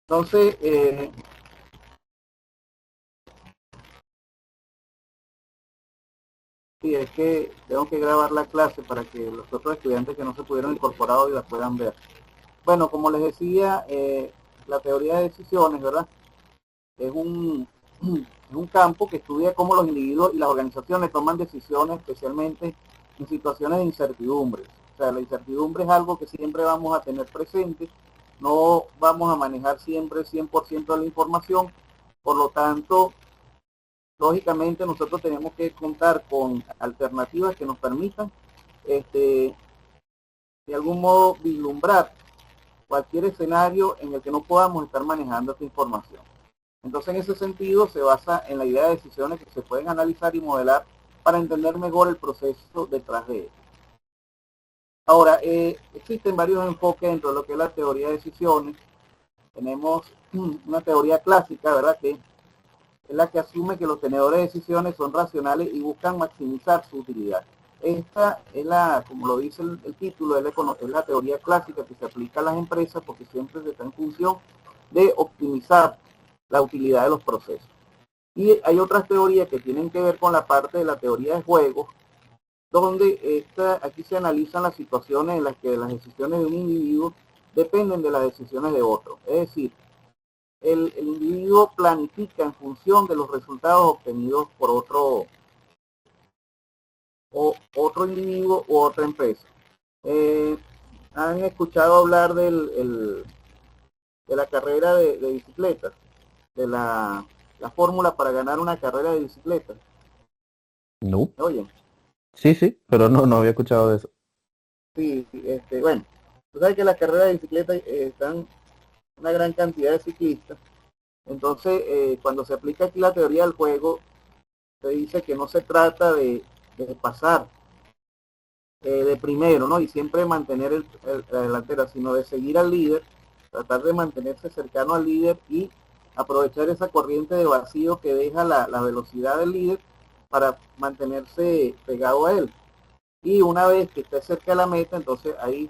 Entonces, sí, es que tengo que grabar la clase para que los otros estudiantes que no se pudieron incorporar hoy la puedan ver. Bueno, como les decía, la teoría de decisiones, ¿verdad? Es un, es un campo que estudia cómo los individuos y las organizaciones toman decisiones, especialmente en situaciones de incertidumbre. O sea, la incertidumbre es algo que siempre vamos a tener presente, no vamos a manejar siempre el 100% de la información, por lo tanto, lógicamente nosotros tenemos que contar con alternativas que nos permitan, de algún modo, vislumbrar cualquier escenario en el que no podamos estar manejando esta información. Entonces, en ese sentido, se basa en la idea de decisiones que se pueden analizar y modelar para entender mejor el proceso detrás de ello. Ahora, existen varios enfoques dentro de lo que es la teoría de decisiones. Tenemos una teoría clásica, ¿verdad?, que es la que asume que los tenedores de decisiones son racionales y buscan maximizar su utilidad. Esta es la, como lo dice el título, es la teoría clásica que se aplica a las empresas porque siempre se está en función de optimizar la utilidad de los procesos. Y hay otras teorías que tienen que ver con la parte de la teoría de juegos, donde aquí se analizan las situaciones en las que las decisiones de un individuo dependen de las decisiones de otro. Es decir, el individuo planifica en función de los resultados obtenidos por otro individuo u otra empresa. ¿Han escuchado hablar de la carrera de bicicleta? De la fórmula para ganar una carrera de bicicleta. No. Oye, Sí, sí, pero no había escuchado de eso. sí, bueno, tú sabes que la carrera de bicicleta están una gran cantidad de ciclistas. Entonces, cuando se aplica aquí la teoría del juego, se dice que no se trata de pasar de primero, ¿no? Y siempre mantener la delantera, sino de seguir al líder, tratar de mantenerse cercano al líder y aprovechar esa corriente de vacío que deja la velocidad del líder para mantenerse pegado a él. Y una vez que esté cerca de la meta, entonces ahí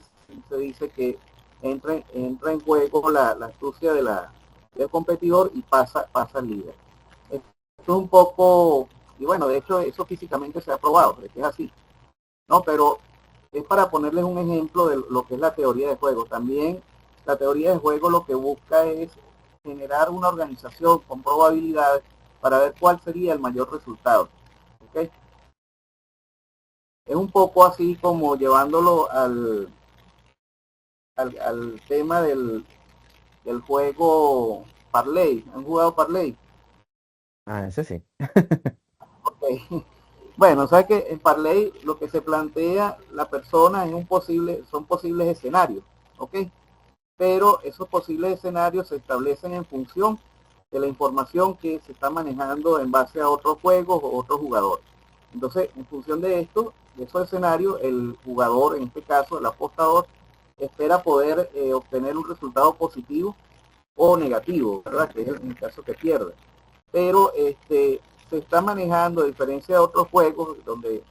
se dice que entra en juego la astucia del competidor y pasa al líder. Esto es un poco, y bueno, de hecho eso físicamente se ha probado, de que es así, ¿no? Pero es para ponerles un ejemplo de lo que es la teoría de juego. También la teoría de juego lo que busca es generar una organización con probabilidades para ver cuál sería el mayor resultado. ¿Okay? Es un poco así como llevándolo al tema del juego Parley. ¿Han jugado Parley? Ah, ese sí. Okay. Bueno, sabes que en Parley lo que se plantea la persona es son posibles escenarios, ¿ok? Pero esos posibles escenarios se establecen en función de la información que se está manejando en base a otros juegos o otros jugadores. Entonces, en función de esto, de esos escenarios, el jugador, en este caso el apostador, espera poder obtener un resultado positivo o negativo, ¿verdad? Que es el caso que pierde. Pero se está manejando, a diferencia de otros juegos donde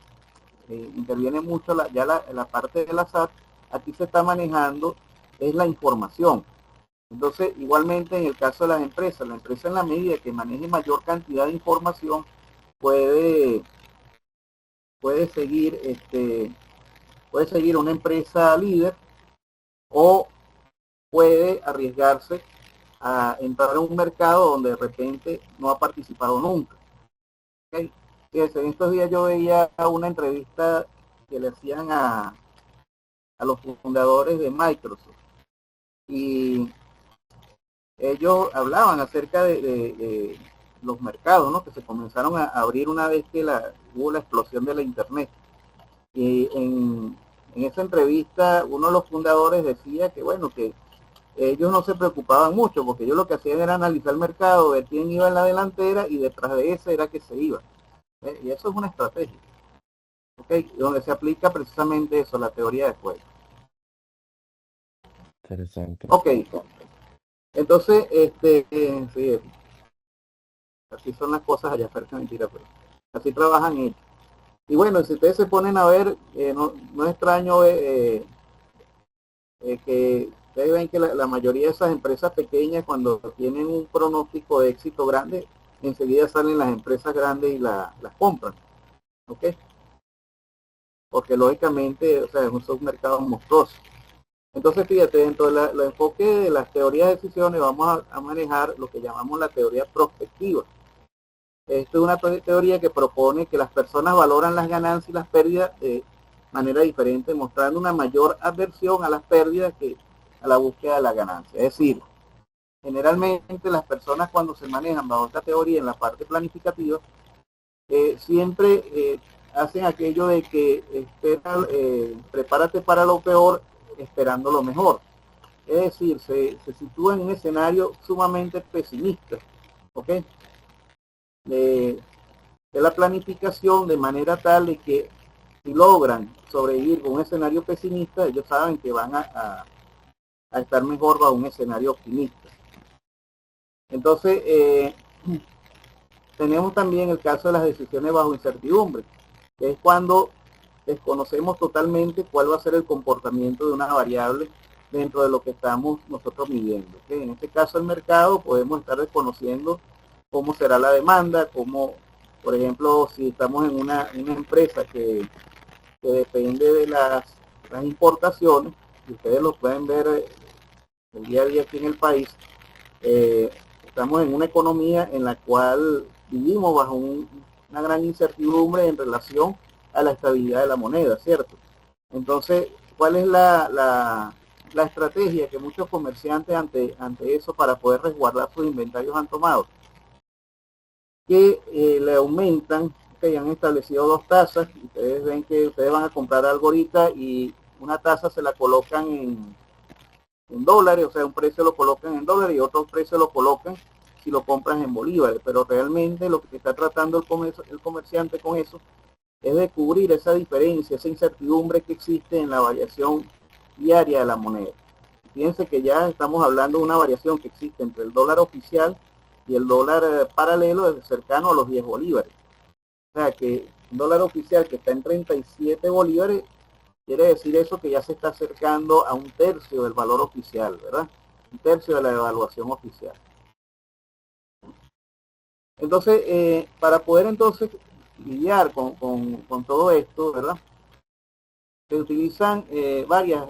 interviene mucho la parte del azar, aquí se está manejando es la información. Entonces, igualmente en el caso de las empresas, la empresa en la medida que maneje mayor cantidad de información puede, puede seguir, puede seguir una empresa líder o puede arriesgarse a entrar a un mercado donde de repente no ha participado nunca. ¿Okay? Fíjense, en estos días yo veía una entrevista que le hacían a los fundadores de Microsoft y ellos hablaban acerca de los mercados, ¿no? Que se comenzaron a abrir una vez que hubo la explosión de la internet. Y en esa entrevista uno de los fundadores decía que bueno, que ellos no se preocupaban mucho porque ellos lo que hacían era analizar el mercado, ver quién iba en la delantera y detrás de ese era que se iba. Y eso es una estrategia, ¿okay? Donde se aplica precisamente eso, la teoría de juego. Interesante. Ok, entonces, sí, así son las cosas allá, parece mentira, pero así trabajan ellos. Y bueno, si ustedes se ponen a ver, no es extraño que Ustedes ven que la mayoría de esas empresas pequeñas, cuando tienen un pronóstico de éxito grande, enseguida salen las empresas grandes y las compran, ¿ok? Porque lógicamente, o sea, es un mercado monstruoso. Entonces, fíjate, dentro de los enfoques de las teorías de decisiones vamos a manejar lo que llamamos la teoría prospectiva. Esto es una teoría que propone que las personas valoran las ganancias y las pérdidas de manera diferente, mostrando una mayor aversión a las pérdidas que a la búsqueda de la ganancia. Es decir, generalmente las personas cuando se manejan bajo esta teoría en la parte planificativa, siempre hacen aquello de que prepárate para lo peor esperando lo mejor. Es decir, se sitúa en un escenario sumamente pesimista, ¿ok? De la planificación de manera tal de que si logran sobrevivir con un escenario pesimista, ellos saben que van a estar mejor bajo un escenario optimista. Entonces, tenemos también el caso de las decisiones bajo incertidumbre, que es cuando desconocemos totalmente cuál va a ser el comportamiento de una variable dentro de lo que estamos nosotros midiendo. ¿Okay? En este caso, el mercado, podemos estar desconociendo cómo será la demanda, cómo, por ejemplo, si estamos en una empresa que depende de las importaciones, y ustedes lo pueden ver el día a día aquí en el país, estamos en una economía en la cual vivimos bajo una gran incertidumbre en relación a la estabilidad de la moneda, ¿cierto? Entonces, ¿cuál es la estrategia que muchos comerciantes ante eso para poder resguardar sus inventarios han tomado? Que le aumentan, que han establecido dos tasas, ustedes ven que ustedes van a comprar algo ahorita y una tasa se la colocan en dólares, o sea, un precio lo colocan en dólares y otro precio lo colocan si lo compras en bolívares, pero realmente lo que está tratando el comerciante con eso es de cubrir esa diferencia, esa incertidumbre que existe en la variación diaria de la moneda. Fíjense que ya estamos hablando de una variación que existe entre el dólar oficial y el dólar paralelo cercano a los 10 bolívares. O sea que un dólar oficial que está en 37 bolívares, quiere decir eso que ya se está acercando a un tercio del valor oficial, ¿verdad? Un tercio de la evaluación oficial. Entonces, para poder entonces lidiar con todo esto, ¿verdad? Se utilizan varias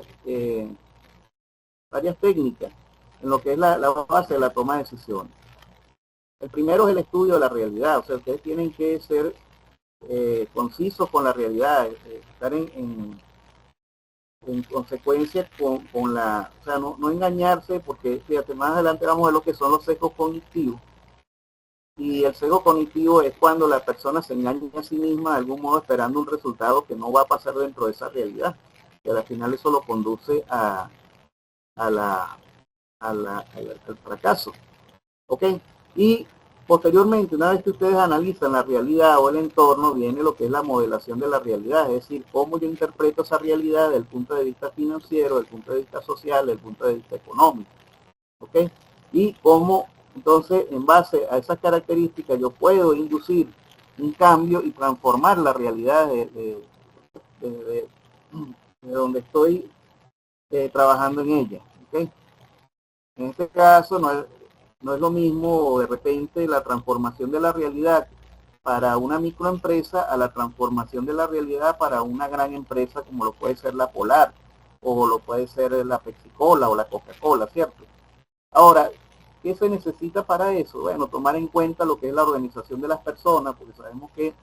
técnicas en lo que es la base de la toma de decisiones. El primero es el estudio de la realidad, o sea, ustedes tienen que ser concisos con la realidad, estar en consecuencia con la, o sea, no engañarse, porque fíjate, más adelante vamos a ver lo que son los sesgos cognitivos. Y el sesgo cognitivo es cuando la persona se engaña a sí misma de algún modo esperando un resultado que no va a pasar dentro de esa realidad. Que al final eso lo conduce al fracaso. ¿Ok? Y posteriormente, una vez que ustedes analizan la realidad o el entorno, viene lo que es la modelación de la realidad, es decir, cómo yo interpreto esa realidad desde el punto de vista financiero, desde el punto de vista social, desde el punto de vista económico. ¿Ok? Y cómo, entonces, en base a esas características, yo puedo inducir un cambio y transformar la realidad de donde estoy trabajando en ella. ¿Okay? En este caso, no es lo mismo de repente la transformación de la realidad para una microempresa a la transformación de la realidad para una gran empresa como lo puede ser la Polar o lo puede ser la Pepsi-Cola o la Coca-Cola, ¿cierto? Ahora, ¿qué se necesita para eso? Bueno, tomar en cuenta lo que es la organización de las personas, porque sabemos que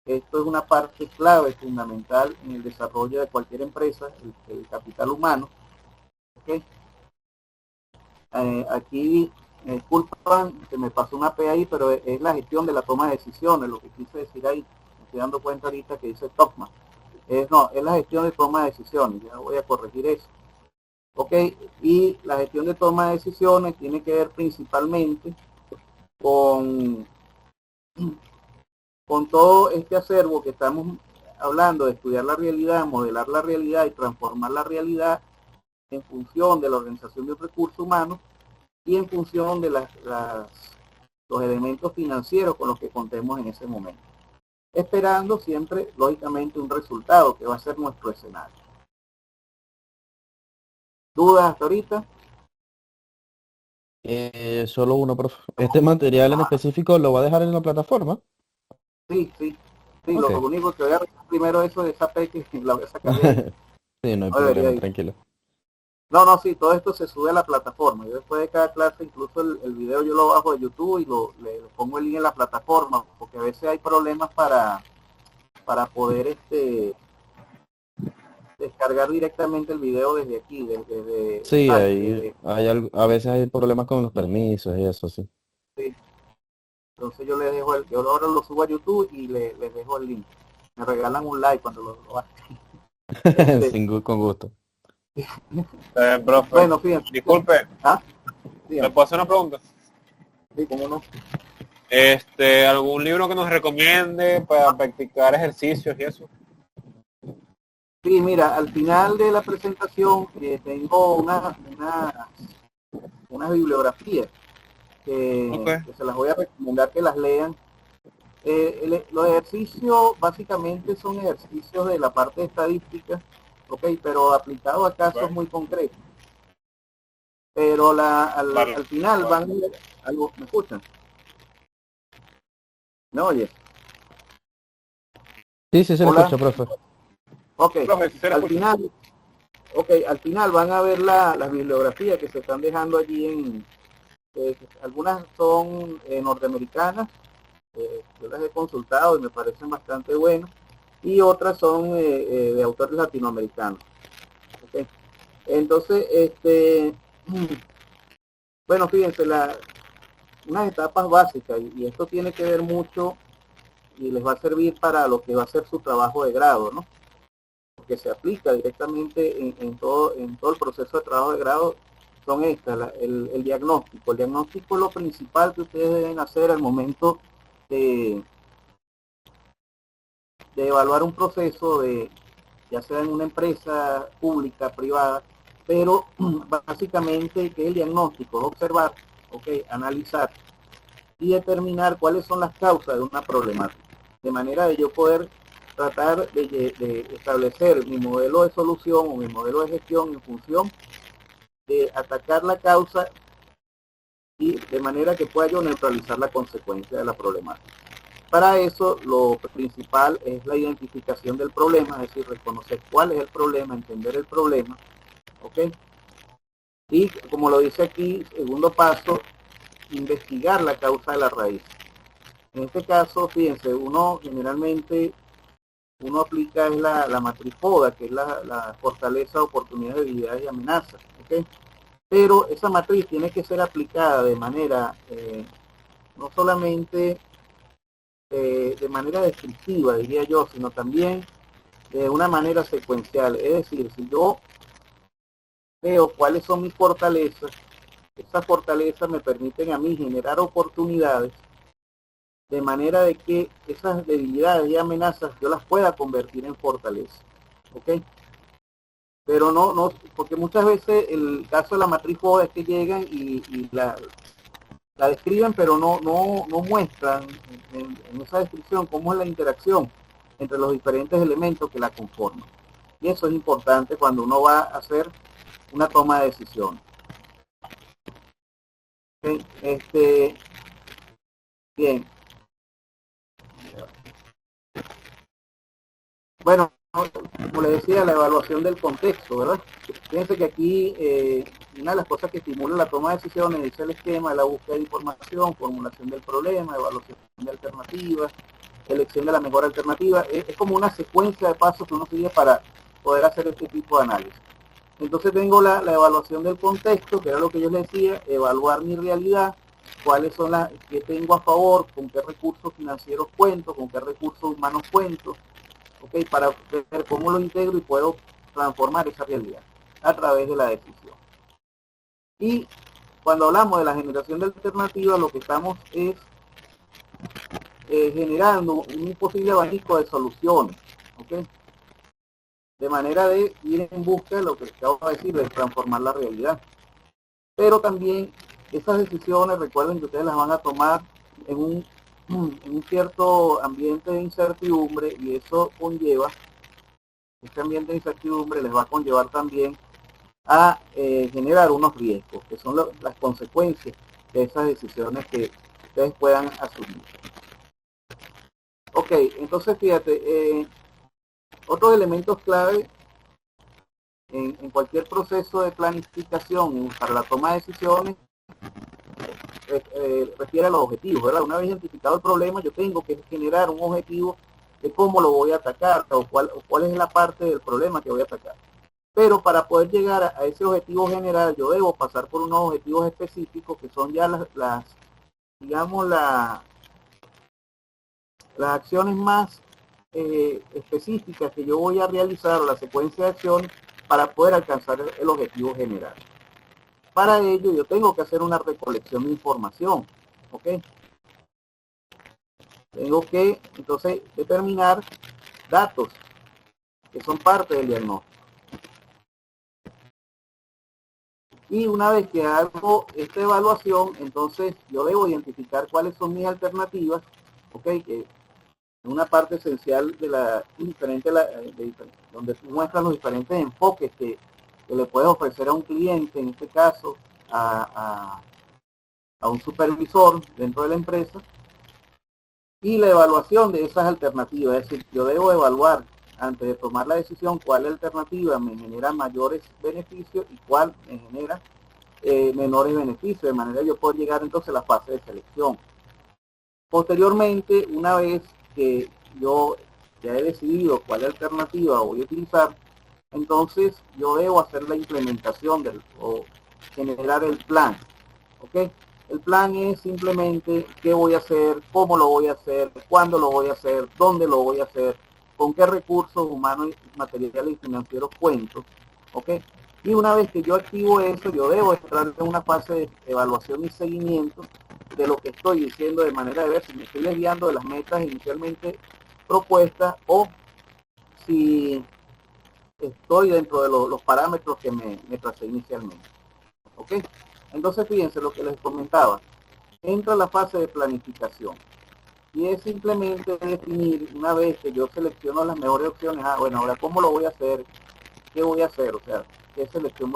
esto es una parte clave, fundamental en el desarrollo de cualquier empresa, el capital humano. ¿Okay? Aquí, me disculpan, se me pasó una P ahí, pero es la gestión de la toma de decisiones, lo que quise decir ahí, me estoy dando cuenta ahorita que dice Topman. No, es la gestión de toma de decisiones, ya voy a corregir eso. Ok, y la gestión de toma de decisiones tiene que ver principalmente con todo este acervo que estamos hablando de estudiar la realidad, modelar la realidad y transformar la realidad en función de la organización de recursos humanos y en función de los elementos financieros con los que contemos en ese momento. Esperando siempre, lógicamente, un resultado que va a ser nuestro escenario. ¿Dudas hasta ahorita? Solo uno, profe. ¿Este material en específico lo va a dejar en la plataforma? Sí, sí. Sí, lo Ok. único que voy a revisar primero eso de esa P que la voy a sacar de ahí. Sí, no hay No debería problema, ir. tranquilo. No, no, sí, todo esto se sube a la plataforma. Yo después de cada clase, incluso el video yo lo bajo de YouTube y le pongo el link en la plataforma, porque a veces hay problemas para poder descargar directamente el video desde aquí, Sí, ¿sabes? a veces hay problemas con los permisos y eso, sí. Sí. Entonces yo les dejo yo ahora lo subo a YouTube y les dejo el link. Me regalan un like cuando lo hagan. Este, Con gusto. Profe, bueno, fíjense. disculpe, Ah, ¿le dígame. puedo hacer una pregunta? Sí, cómo no. ¿Algún libro que nos recomiende para practicar ejercicios y eso? Sí, mira, al final de la presentación tengo unas bibliografías Ok, que se las voy a recomendar que las lean. Los ejercicios básicamente son ejercicios de la parte de estadística, ok, pero aplicados a casos ok, muy concretos. Pero vale. al final van a ver algo, ¿me escuchan? ¿Me oyes? Sí, sí, se le Hola, escucha, profe. ok, Profe, si se le al escucha. final, al final van a ver las bibliografías que se están dejando allí algunas son norteamericanas, yo las he consultado y me parecen bastante buenas, y otras son de autores latinoamericanos. ¿Okay? Entonces, bueno, fíjense, unas etapas básicas, y esto tiene que ver mucho y les va a servir para lo que va a ser su trabajo de grado, ¿no? Porque se aplica directamente en todo el proceso de trabajo de grado, son estas, el diagnóstico. El diagnóstico es lo principal que ustedes deben hacer al momento de, de evaluar un proceso, ya sea en una empresa pública, privada, pero básicamente que el diagnóstico es observar, okay, analizar y determinar cuáles son las causas de una problemática, de manera de yo poder tratar de establecer mi modelo de solución o mi modelo de gestión en función de atacar la causa y de manera que pueda yo neutralizar la consecuencia de la problemática. Para eso, lo principal es la identificación del problema, es decir, reconocer cuál es el problema, entender el problema, ¿ok? Y como lo dice aquí, segundo paso, investigar la causa de la raíz. En este caso, fíjense, uno aplica es la matriz FODA, que es la fortaleza, oportunidades, debilidades y amenazas, ¿ok? Pero esa matriz tiene que ser aplicada de manera, no solamente de manera descriptiva, diría yo, sino también de una manera secuencial. Es decir, si yo veo cuáles son mis fortalezas, esas fortalezas me permiten a mí generar oportunidades de manera de que esas debilidades y amenazas yo las pueda convertir en fortaleza. ¿Ok? Pero no, porque muchas veces el caso de la matriz FODA es que llegan y la describen, pero no muestran en esa descripción cómo es la interacción entre los diferentes elementos que la conforman. Y eso es importante cuando uno va a hacer una toma de decisiones. ¿Okay? Bien. Bueno, como les decía, la evaluación del contexto, ¿verdad? Fíjense que aquí una de las cosas que estimula la toma de decisiones es el esquema de la búsqueda de información, formulación del problema, evaluación de alternativas, elección de la mejor alternativa. Es como una secuencia de pasos que uno sigue para poder hacer este tipo de análisis. Entonces tengo la evaluación del contexto, que era lo que yo les decía, evaluar mi realidad, cuáles son las que tengo a favor, con qué recursos financieros cuento, con qué recursos humanos cuento, ¿ok? Para ver cómo lo integro y puedo transformar esa realidad a través de la decisión. Y cuando hablamos de la generación de alternativas, lo que estamos es generando un posible abanico de soluciones, ¿ok? De manera de ir en busca de lo que acabo de decir, de transformar la realidad. Pero también esas decisiones, recuerden que ustedes las van a tomar en un cierto ambiente de incertidumbre, y eso conlleva, este ambiente de incertidumbre les va a conllevar también a generar unos riesgos, que son las consecuencias de esas decisiones que ustedes puedan asumir. Ok, entonces fíjate, otros elementos clave en cualquier proceso de planificación para la toma de decisiones refiere a los objetivos, ¿verdad? Una vez identificado el problema, yo tengo que generar un objetivo de cómo lo voy a atacar o cuál es la parte del problema que voy a atacar. Pero para poder llegar a ese objetivo general, yo debo pasar por unos objetivos específicos que son ya digamos, las acciones más específicas que yo voy a realizar, o la secuencia de acciones para poder alcanzar el objetivo general. Para ello yo tengo que hacer una recolección de información, ¿ok? Tengo que entonces determinar datos que son parte del diagnóstico. Y una vez que hago esta evaluación, entonces yo debo identificar cuáles son mis alternativas, ¿ok? Que es una parte esencial de donde muestran los diferentes enfoques que le puedes ofrecer a un cliente, en este caso a un supervisor dentro de la empresa, y la evaluación de esas alternativas. Es decir, yo debo evaluar antes de tomar la decisión cuál alternativa me genera mayores beneficios y cuál me genera menores beneficios, de manera que yo puedo llegar entonces a la fase de selección. Posteriormente, una vez que yo ya he decidido cuál alternativa voy a utilizar, entonces yo debo hacer la implementación o generar el plan, ¿ok? El plan es simplemente qué voy a hacer, cómo lo voy a hacer, cuándo lo voy a hacer, dónde lo voy a hacer, con qué recursos humanos, materiales y financieros cuento, ¿ok? Y una vez que yo activo eso, yo debo entrar en una fase de evaluación y seguimiento de lo que estoy diciendo, de manera de ver si me estoy desviando de las metas inicialmente propuestas o si estoy dentro de los parámetros que me tracé inicialmente. ¿Ok? Entonces fíjense lo que les comentaba. Entra la fase de planificación. Y es simplemente definir, una vez que yo selecciono las mejores opciones, bueno, ahora cómo lo voy a hacer, qué voy a hacer, o sea, qué opción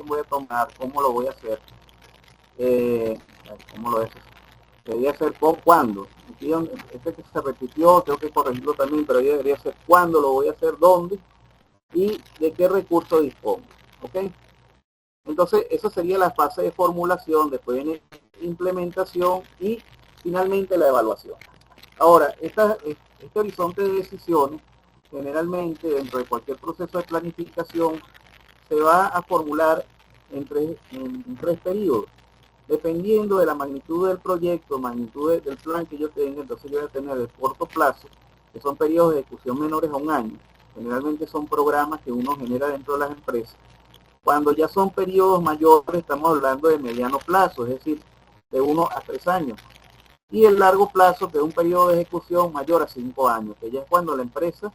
voy a tomar, cómo lo voy a hacer, cómo lo voy a hacer. Debería ser cuándo. Este que se repitió, tengo que corregirlo también, pero yo debería ser cuándo lo voy a hacer, dónde y de qué recurso dispongo. ¿Ok? Entonces, eso sería la fase de formulación, después viene implementación y finalmente la evaluación. Ahora, este horizonte de decisiones, generalmente dentro de cualquier proceso de planificación, se va a formular en tres periodos. Dependiendo de la magnitud del proyecto, magnitud del plan que yo tenga, entonces yo voy a tener de corto plazo, que son periodos de ejecución menores a un año. Generalmente son programas que uno genera dentro de las empresas. Cuando ya son periodos mayores, estamos hablando de mediano plazo, es decir, de 1 a 3 años. Y el largo plazo, que es un periodo de ejecución mayor a 5 años, que ya es cuando la empresa,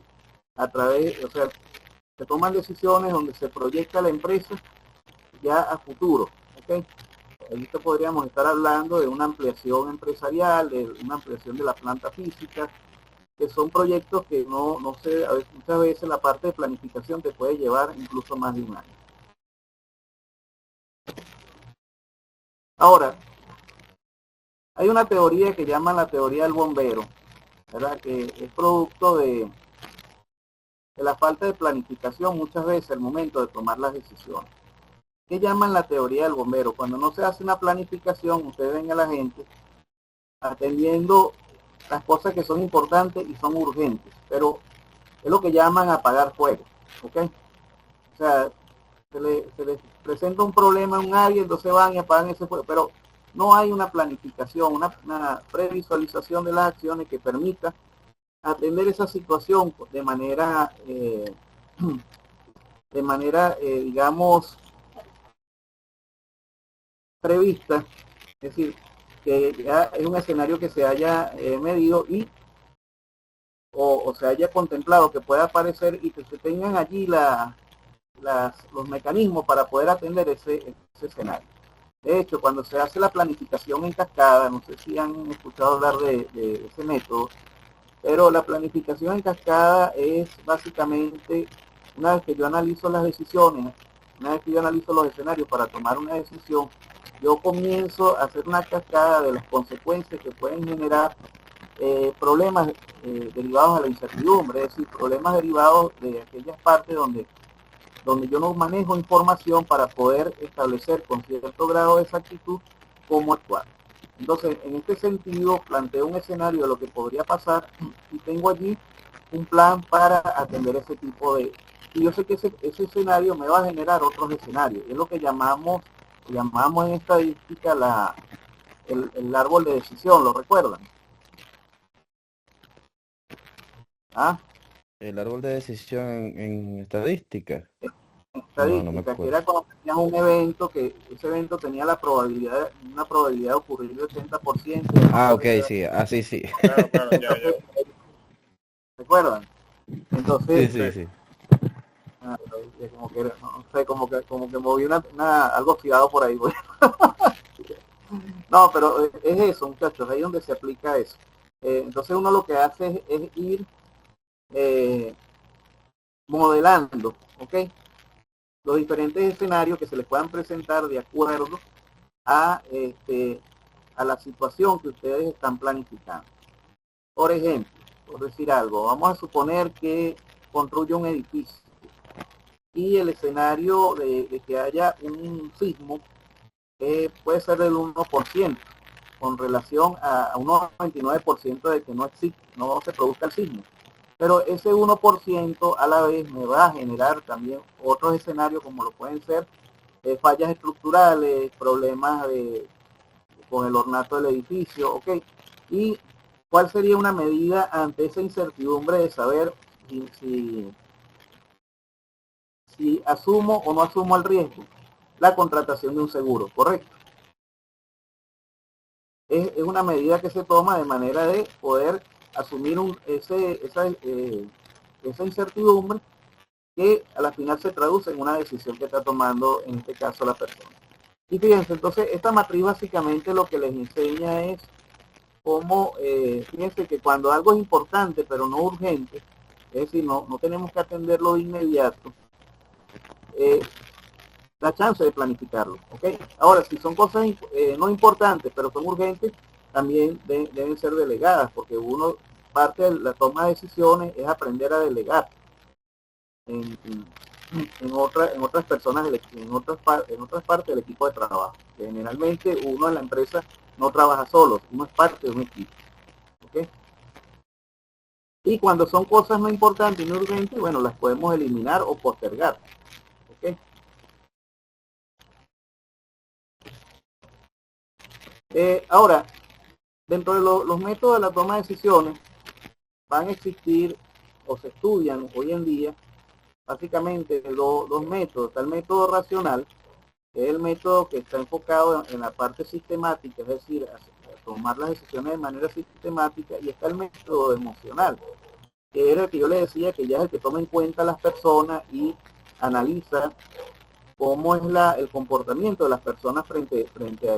se toman decisiones donde se proyecta la empresa ya a futuro. ¿Okay? Ahí podríamos estar hablando de una ampliación empresarial, de una ampliación de la planta física, que son proyectos que no sé, muchas veces la parte de planificación te puede llevar incluso más de un año. Ahora, hay una teoría que llaman la teoría del bombero, ¿verdad? Que es producto de la falta de planificación muchas veces al momento de tomar las decisiones. ¿Qué llaman la teoría del bombero? Cuando no se hace una planificación, ustedes ven a la gente atendiendo las cosas que son importantes y son urgentes, pero es lo que llaman apagar fuego, ¿ok? O sea, se les presenta un problema en un área, entonces van y apagan ese fuego, pero no hay una planificación, una previsualización de las acciones que permita atender esa situación de manera, digamos, prevista, es decir, que ya es un escenario que se haya medido y o se haya contemplado que pueda aparecer y que se tengan allí los mecanismos para poder atender ese escenario. De hecho, cuando se hace la planificación en cascada, no sé si han escuchado hablar de ese método, pero la planificación en cascada es básicamente, una vez que yo analizo las decisiones, una vez que yo analizo los escenarios para tomar una decisión, yo comienzo a hacer una cascada de las consecuencias que pueden generar problemas derivados a la incertidumbre, es decir, problemas derivados de aquellas partes donde yo no manejo información para poder establecer con cierto grado de exactitud cómo actuar. Entonces, en este sentido, planteo un escenario de lo que podría pasar y tengo allí un plan para atender ese tipo de... Y yo sé que ese escenario me va a generar otros escenarios. Es lo que llamamos en estadística el árbol de decisión, ¿lo recuerdan? ¿Ah? El árbol de decisión en estadística. Estadística, No me que acuerdo. era cuando tenías un evento, que ese evento tenía una probabilidad de ocurrir de 80%. Ah, ok, sí, así sí. Claro, claro, ya. ¿Recuerdan? Sí, Entonces, sí, sí. como que, no sé, como que moví algo oxidado por ahí, güey. No, pero es eso, muchachos, ahí donde se aplica eso. Entonces uno lo que hace es ir modelando, ¿ok? Los diferentes escenarios que se les puedan presentar de acuerdo a, a la situación que ustedes están planificando. Por ejemplo, por decir algo, vamos a suponer que construye un edificio y el escenario de que haya un sismo puede ser del 1% con relación a un 99% de que no se produzca el sismo. Pero ese 1% a la vez me va a generar también otros escenarios como lo pueden ser fallas estructurales, problemas con el ornato del edificio, ¿ok? Y cuál sería una medida ante esa incertidumbre de saber si asumo o no asumo el riesgo. La contratación de un seguro, ¿correcto? Es una medida que se toma de manera de poder asumir esa incertidumbre que a la final se traduce en una decisión que está tomando, en este caso, la persona. Y fíjense, entonces, esta matriz básicamente lo que les enseña es cómo, fíjense que cuando algo es importante pero no urgente, es decir, no tenemos que atenderlo de inmediato, la chance de planificarlo, ¿ok? Ahora, si son cosas no importantes pero son urgentes, también deben ser delegadas, porque parte de la toma de decisiones es aprender a delegar en otras personas, en otras partes del equipo de trabajo. Que generalmente uno en la empresa no trabaja solo, uno es parte de un equipo. ¿Okay? Y cuando son cosas no importantes y no urgentes, bueno, las podemos eliminar o postergar. ¿Okay? Ahora, dentro de los métodos de la toma de decisiones, van a existir o se estudian hoy en día básicamente dos métodos. Está el método racional, que es el método que está enfocado en la parte sistemática, es decir, a tomar las decisiones de manera sistemática, y está el método emocional, que era el que yo le decía que ya es el que toma en cuenta a las personas y analiza cómo es el comportamiento de las personas frente a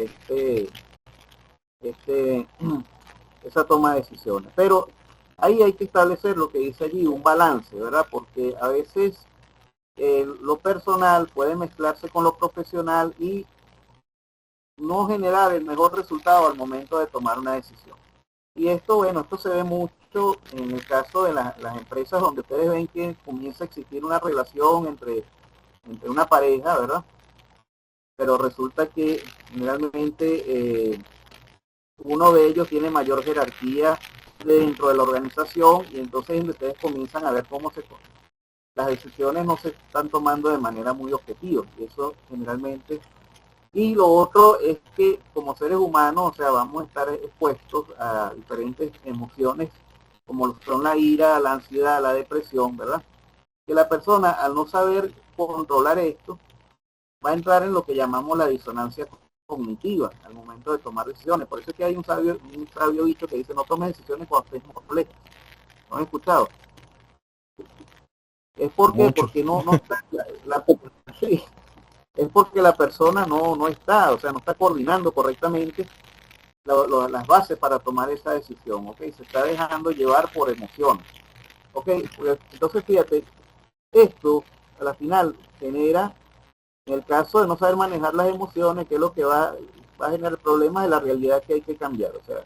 esa toma de decisiones. Pero ahí hay que establecer lo que dice allí, un balance, ¿verdad? Porque a veces lo personal puede mezclarse con lo profesional y no generar el mejor resultado al momento de tomar una decisión. Y esto, bueno, esto se ve mucho en el caso de las empresas donde ustedes ven que comienza a existir una relación entre una pareja, ¿verdad? Pero resulta que generalmente uno de ellos tiene mayor jerarquía dentro de la organización y entonces ustedes comienzan a ver cómo las decisiones no se están tomando de manera muy objetiva, y eso generalmente. Y lo otro es que como seres humanos, o sea, vamos a estar expuestos a diferentes emociones como son la ira, la ansiedad, la depresión, ¿verdad? Que la persona, al no saber controlar esto, va a entrar en lo que llamamos la disonancia cognitiva al momento de tomar decisiones. Por eso es que hay un sabio dicho que dice: no tomes decisiones cuando estés molesto. ¿No han escuchado? Es Mucho. porque no está sí, es porque la persona no está, o sea, no está coordinando correctamente las bases para tomar esa decisión, ¿ok? Se está dejando llevar por emociones, ¿ok? Pues, entonces, fíjate, esto a la final genera En el caso de no saber manejar las emociones, que es lo que va a generar problemas de la realidad que hay que cambiar. O sea,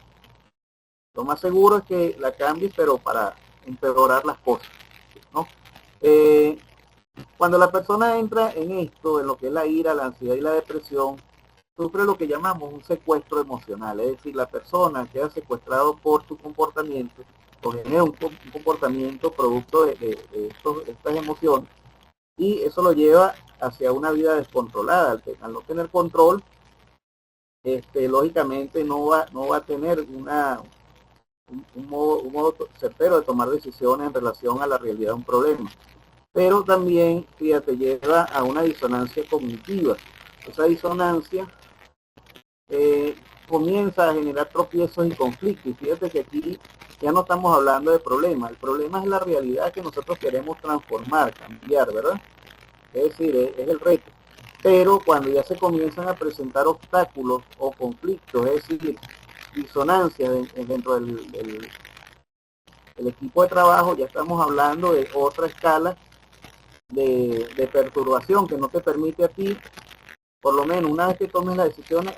lo más seguro es que la cambies, pero para empeorar las cosas, ¿no? Cuando la persona entra en esto, en lo que es la ira, la ansiedad y la depresión, sufre lo que llamamos un secuestro emocional, es decir, la persona queda secuestrado por su comportamiento o genera un comportamiento producto de estas emociones, y eso lo lleva hacia una vida descontrolada. Al no tener control, lógicamente no va a tener un modo certero de tomar decisiones en relación a la realidad de un problema. Pero también, fíjate, lleva a una disonancia cognitiva. Esa disonancia comienza a generar tropiezos y conflictos. Y fíjate que aquí ya no estamos hablando de problemas. El problema es la realidad que nosotros queremos transformar, cambiar, ¿verdad? Es decir, es el reto. Pero cuando ya se comienzan a presentar obstáculos o conflictos, es decir, disonancias dentro del equipo de trabajo, ya estamos hablando de otra escala de perturbación que no te permite a ti, por lo menos una vez que tomes las decisiones,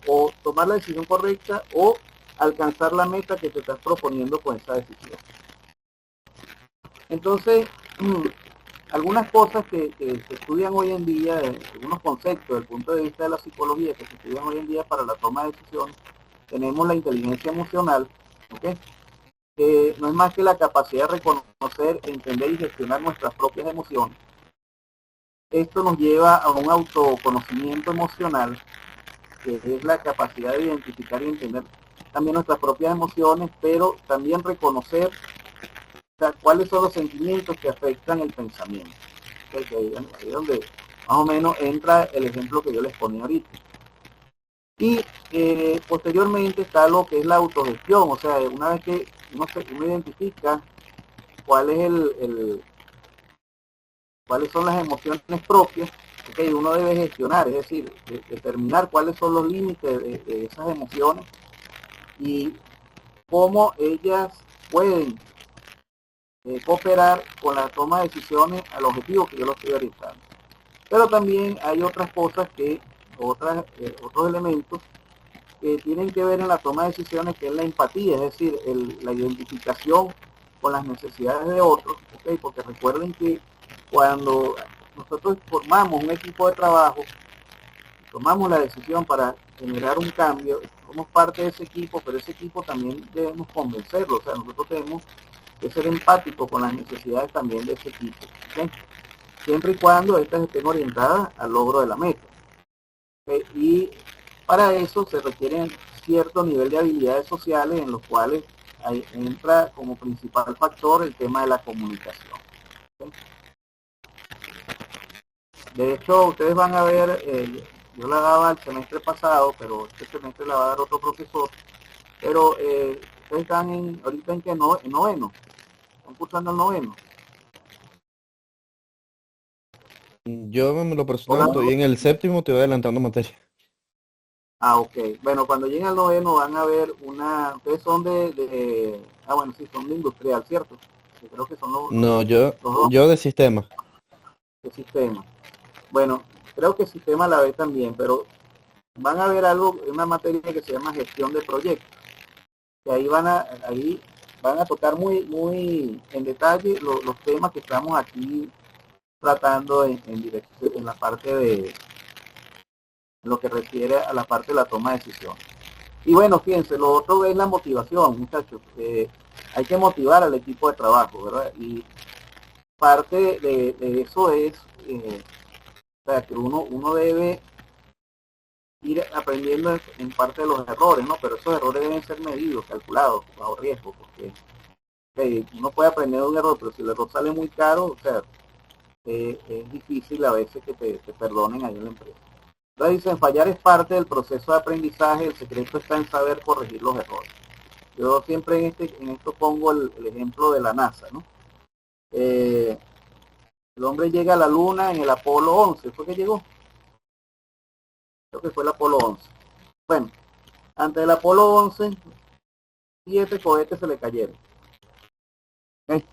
o tomar la decisión correcta o alcanzar la meta que te estás proponiendo con esa decisión. Entonces, algunas cosas que se estudian hoy en día, algunos conceptos desde el punto de vista de la psicología que se estudian hoy en día para la toma de decisiones, tenemos la inteligencia emocional, ¿okay? Que no es más que la capacidad de reconocer, entender y gestionar nuestras propias emociones. Esto nos lleva a un autoconocimiento emocional, que es la capacidad de identificar y entender también nuestras propias emociones, pero también reconocer, o sea, cuáles son los sentimientos que afectan el pensamiento. Ahí es donde más o menos entra el ejemplo que yo les ponía ahorita. Y posteriormente está lo que es la autogestión, o sea, una vez que uno identifica cuál es cuáles son las emociones propias, que uno debe gestionar, es decir, determinar cuáles son los límites de esas emociones y cómo ellas pueden cooperar con la toma de decisiones al objetivo que yo lo estoy orientando. Pero también hay otras cosas otros elementos que tienen que ver en la toma de decisiones, que es la empatía, es decir, la identificación con las necesidades de otros, ¿okay? Porque recuerden que cuando nosotros formamos un equipo de trabajo, tomamos la decisión para generar un cambio, somos parte de ese equipo, pero ese equipo también debemos convencerlo, o sea, nosotros tenemos que ser empáticos con las necesidades también de ese equipo, ¿okay? Siempre y cuando estas estén orientadas al logro de la meta. ¿Okay? Y para eso se requieren cierto nivel de habilidades sociales, en los cuales entra como principal factor el tema de la comunicación. ¿Okay? De hecho, ustedes van a ver, yo la daba el semestre pasado, pero este semestre la va a dar otro profesor, pero ustedes están ahorita en que no, en noveno, están cursando el noveno. Yo en lo personal estoy en el séptimo, te voy adelantando materia. Ah, ok. Bueno, cuando lleguen al noveno van a ver ustedes son bueno, sí, son de industrial, ¿cierto? Yo creo que son No, los dos yo de sistema. de sistema. Bueno, creo que sistema la ve también, pero van a ver una materia que se llama gestión de proyectos. Que ahí van a tocar muy en detalle los temas que estamos aquí tratando en la parte de lo que refiere a la parte de la toma de decisiones. Y bueno, fíjense, lo otro es la motivación, muchachos. Hay que motivar al equipo de trabajo, ¿verdad? Y parte de eso es, o sea, que uno debe ir aprendiendo en parte de los errores, ¿no? Pero esos errores deben ser medidos, calculados, bajo riesgo, porque uno puede aprender de un error, pero si el error sale muy caro, o sea, es difícil a veces que te perdonen ahí en la empresa. Entonces dicen, fallar es parte del proceso de aprendizaje, el secreto está en saber corregir los errores. Yo siempre en esto pongo el ejemplo de la NASA, ¿no? El hombre llega a la luna en el Apolo 11, ¿fue que llegó? Creo que fue el Apolo 11. Bueno, antes del Apolo 11, 7 cohetes se le cayeron. ¿Okay?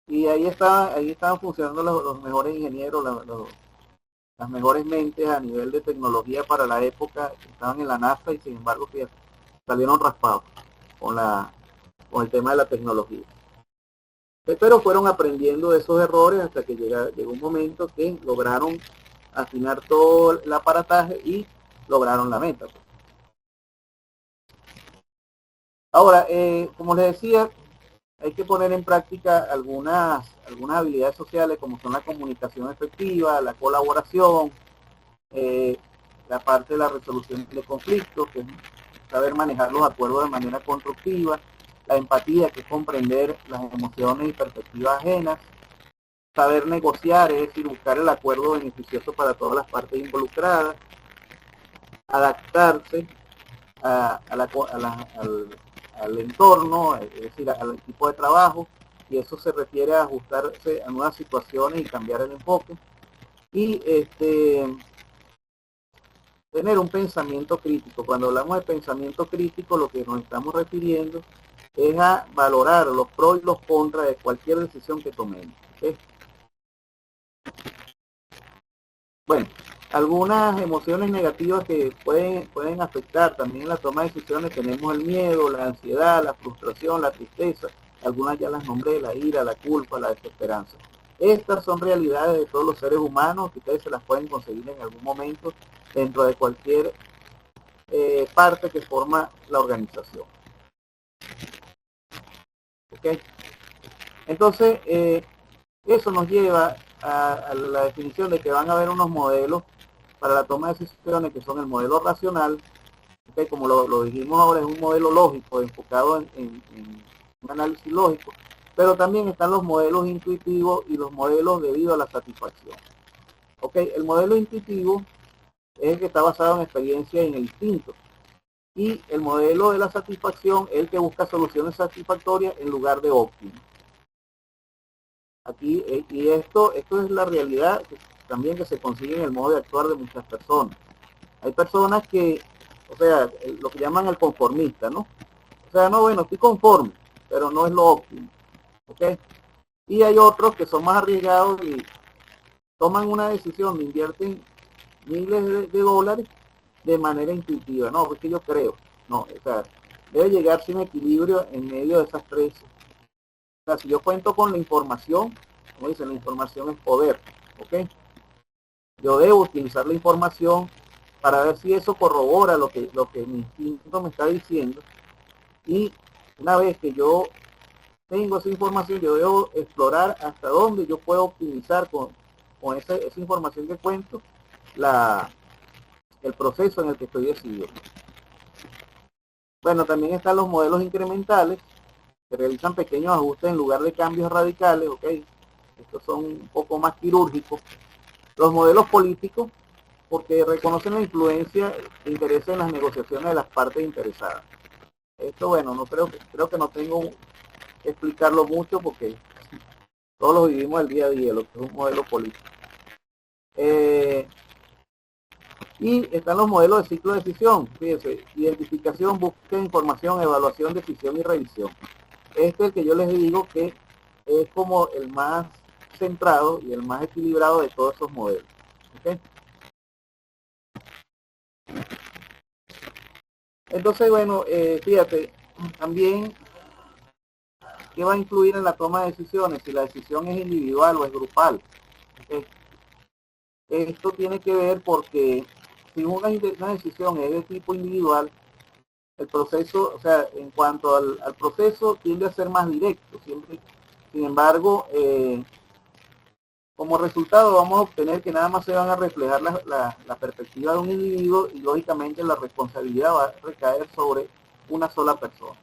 Y ahí estaban funcionando los mejores ingenieros, las mejores mentes a nivel de tecnología para la época estaban en la NASA y sin embargo que salieron raspados con el tema de la tecnología. Pero fueron aprendiendo de esos errores hasta que llegó un momento que lograron afinar todo el aparataje y lograron la meta. Ahora, como les decía, hay que poner en práctica algunas habilidades sociales como son la comunicación efectiva, la colaboración, la parte de la resolución de conflictos, que es saber manejar los acuerdos de manera constructiva, la empatía, que es comprender las emociones y perspectivas ajenas, saber negociar, es decir, buscar el acuerdo beneficioso para todas las partes involucradas, adaptarse al entorno, es decir, al equipo de trabajo, y eso se refiere a ajustarse a nuevas situaciones y cambiar el enfoque, y tener un pensamiento crítico. Cuando hablamos de pensamiento crítico, lo que nos estamos refiriendo es a valorar los pros y los contras de cualquier decisión que tomemos. ¿Okay? Bueno, algunas emociones negativas que pueden afectar también la toma de decisiones, tenemos el miedo, la ansiedad, la frustración, la tristeza, algunas ya las nombré, la ira, la culpa, la desesperanza. Estas son realidades de todos los seres humanos que ustedes se las pueden conseguir en algún momento dentro de cualquier parte que forma la organización. ¿Okay? Entonces, eso nos lleva a la definición de que van a haber unos modelos para la toma de decisiones que son el modelo racional, ¿okay? Como lo dijimos ahora, es un modelo lógico, enfocado en un análisis lógico, pero también están los modelos intuitivos y los modelos debido a la satisfacción. ¿Okay? El modelo intuitivo es el que está basado en experiencia y en el instinto. Y el modelo de la satisfacción es el que busca soluciones satisfactorias en lugar de óptimas. Aquí, y esto es la realidad también que se consigue en el modo de actuar de muchas personas. Hay personas que, o sea, lo que llaman el conformista, ¿no? O sea, no, bueno, estoy conforme, pero no es lo óptimo. ¿Ok? Y hay otros que son más arriesgados y toman una decisión, invierten miles de dólares de manera intuitiva. No, porque yo creo. No, o sea, debe llegarse un equilibrio en medio de esas tres. O sea, si yo cuento con la información, como dicen, la información es poder. ¿Ok? Yo debo utilizar la información para ver si eso corrobora lo que mi instinto me está diciendo. Y una vez que yo tengo esa información, yo debo explorar hasta dónde yo puedo optimizar con esa información que cuento el proceso en el que estoy decidiendo. Bueno, también están los modelos incrementales, que realizan pequeños ajustes en lugar de cambios radicales, ¿ok? Estos son un poco más quirúrgicos. Los modelos políticos, porque reconocen la influencia e interés en las negociaciones de las partes interesadas. Esto, bueno, no creo que no tengo que explicarlo mucho porque todos lo vivimos el día a día, lo que es un modelo político. Y están los modelos de ciclo de decisión. Fíjense, identificación, búsqueda de información, evaluación, decisión y revisión. Este es el que yo les digo que es como el más centrado y el más equilibrado de todos esos modelos. ¿Okay? Entonces, bueno, fíjate, también, ¿qué va a incluir en la toma de decisiones? Si la decisión es individual o es grupal. ¿Okay? Esto tiene que ver porque si una decisión es de tipo individual, el proceso, o sea, en cuanto al proceso, tiende a ser más directo. Siempre, sin embargo, como resultado vamos a obtener que nada más se van a reflejar la perspectiva de un individuo y lógicamente la responsabilidad va a recaer sobre una sola persona.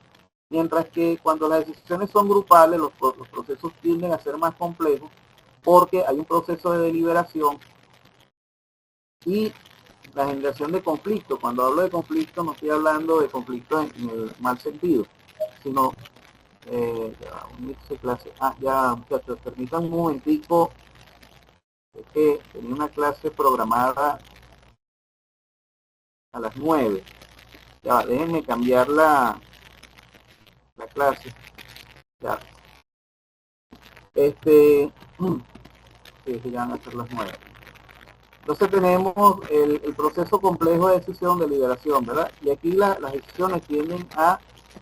Mientras que cuando las decisiones son grupales, los procesos tienden a ser más complejos porque hay un proceso de deliberación y la generación de conflicto. Cuando hablo de conflicto no estoy hablando de conflicto en el mal sentido, sino ya muchachos, permitan un momentico, es que tenía una clase programada a las 9. Ya, déjenme cambiar la clase. Ya. Sí, ya van a ser las 9. Entonces tenemos el proceso complejo de decisión de liberación, ¿verdad? Y aquí las decisiones tienden a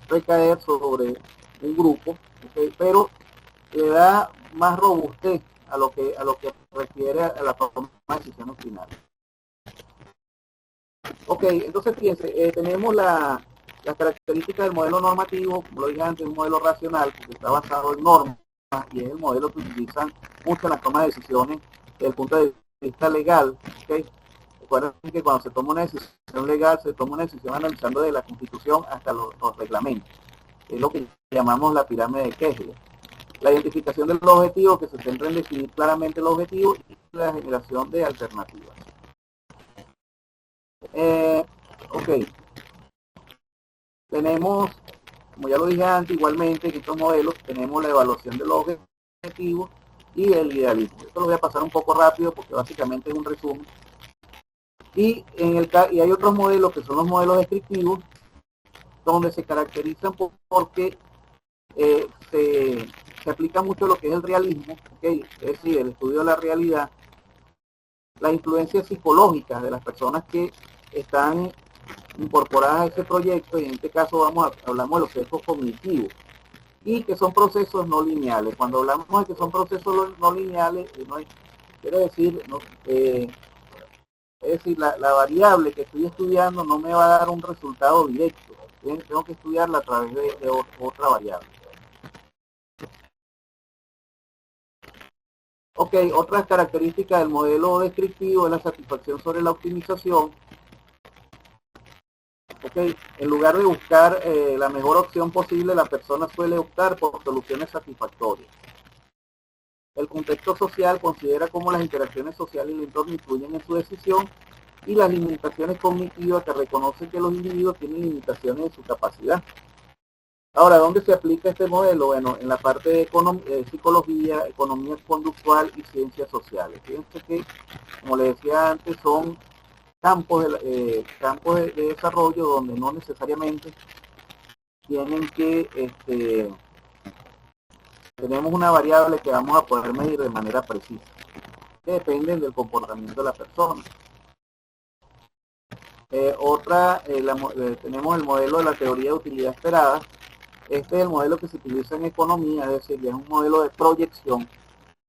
recaer sobre un grupo, ¿okay? Pero le da más robustez a lo que requiere a la toma de decisiones finales. Ok, entonces fíjense, tenemos las características del modelo normativo, como lo dije antes, un modelo racional, porque está basado en normas, y es el modelo que utilizan mucho en la toma de decisiones desde el punto de vista legal. ¿Okay? Recuerden que cuando se toma una decisión legal, se toma una decisión analizando de la Constitución hasta los reglamentos. Es lo que llamamos la pirámide de Kessler. La identificación del objetivo, que se centra en definir claramente el objetivo, y la generación de alternativas. Ok. Tenemos, como ya lo dije antes, igualmente en estos modelos tenemos la evaluación de los objetivos y el idealismo. Esto lo voy a pasar un poco rápido porque básicamente es un resumen. Y hay otros modelos que son los modelos descriptivos, donde se caracterizan porque se aplica mucho lo que es el realismo, ¿okay? Es decir, el estudio de la realidad, las influencias psicológicas de las personas que están incorporadas a ese proyecto, y en este caso hablamos de los sesgos cognitivos, y que son procesos no lineales. Cuando hablamos de que son procesos no lineales, quiere decir, es decir, la variable que estoy estudiando no me va a dar un resultado directo, tengo que estudiarla a través de otra variable. Ok, otras características del modelo descriptivo es la satisfacción sobre la optimización. Okay. En lugar de buscar la mejor opción posible, la persona suele optar por soluciones satisfactorias. El contexto social considera cómo las interacciones sociales y el entorno influyen en su decisión, y las limitaciones cognitivas, que reconocen que los individuos tienen limitaciones en su capacidad. Ahora, ¿dónde se aplica este modelo? Bueno, en la parte de psicología, economía conductual y ciencias sociales. Fíjense que, como les decía antes, son campos de desarrollo donde no necesariamente tienen que, tenemos una variable que vamos a poder medir de manera precisa, que dependen del comportamiento de la persona. Tenemos el modelo de la teoría de utilidad esperada. Este es el modelo que se utiliza en economía, es decir, es un modelo de proyección,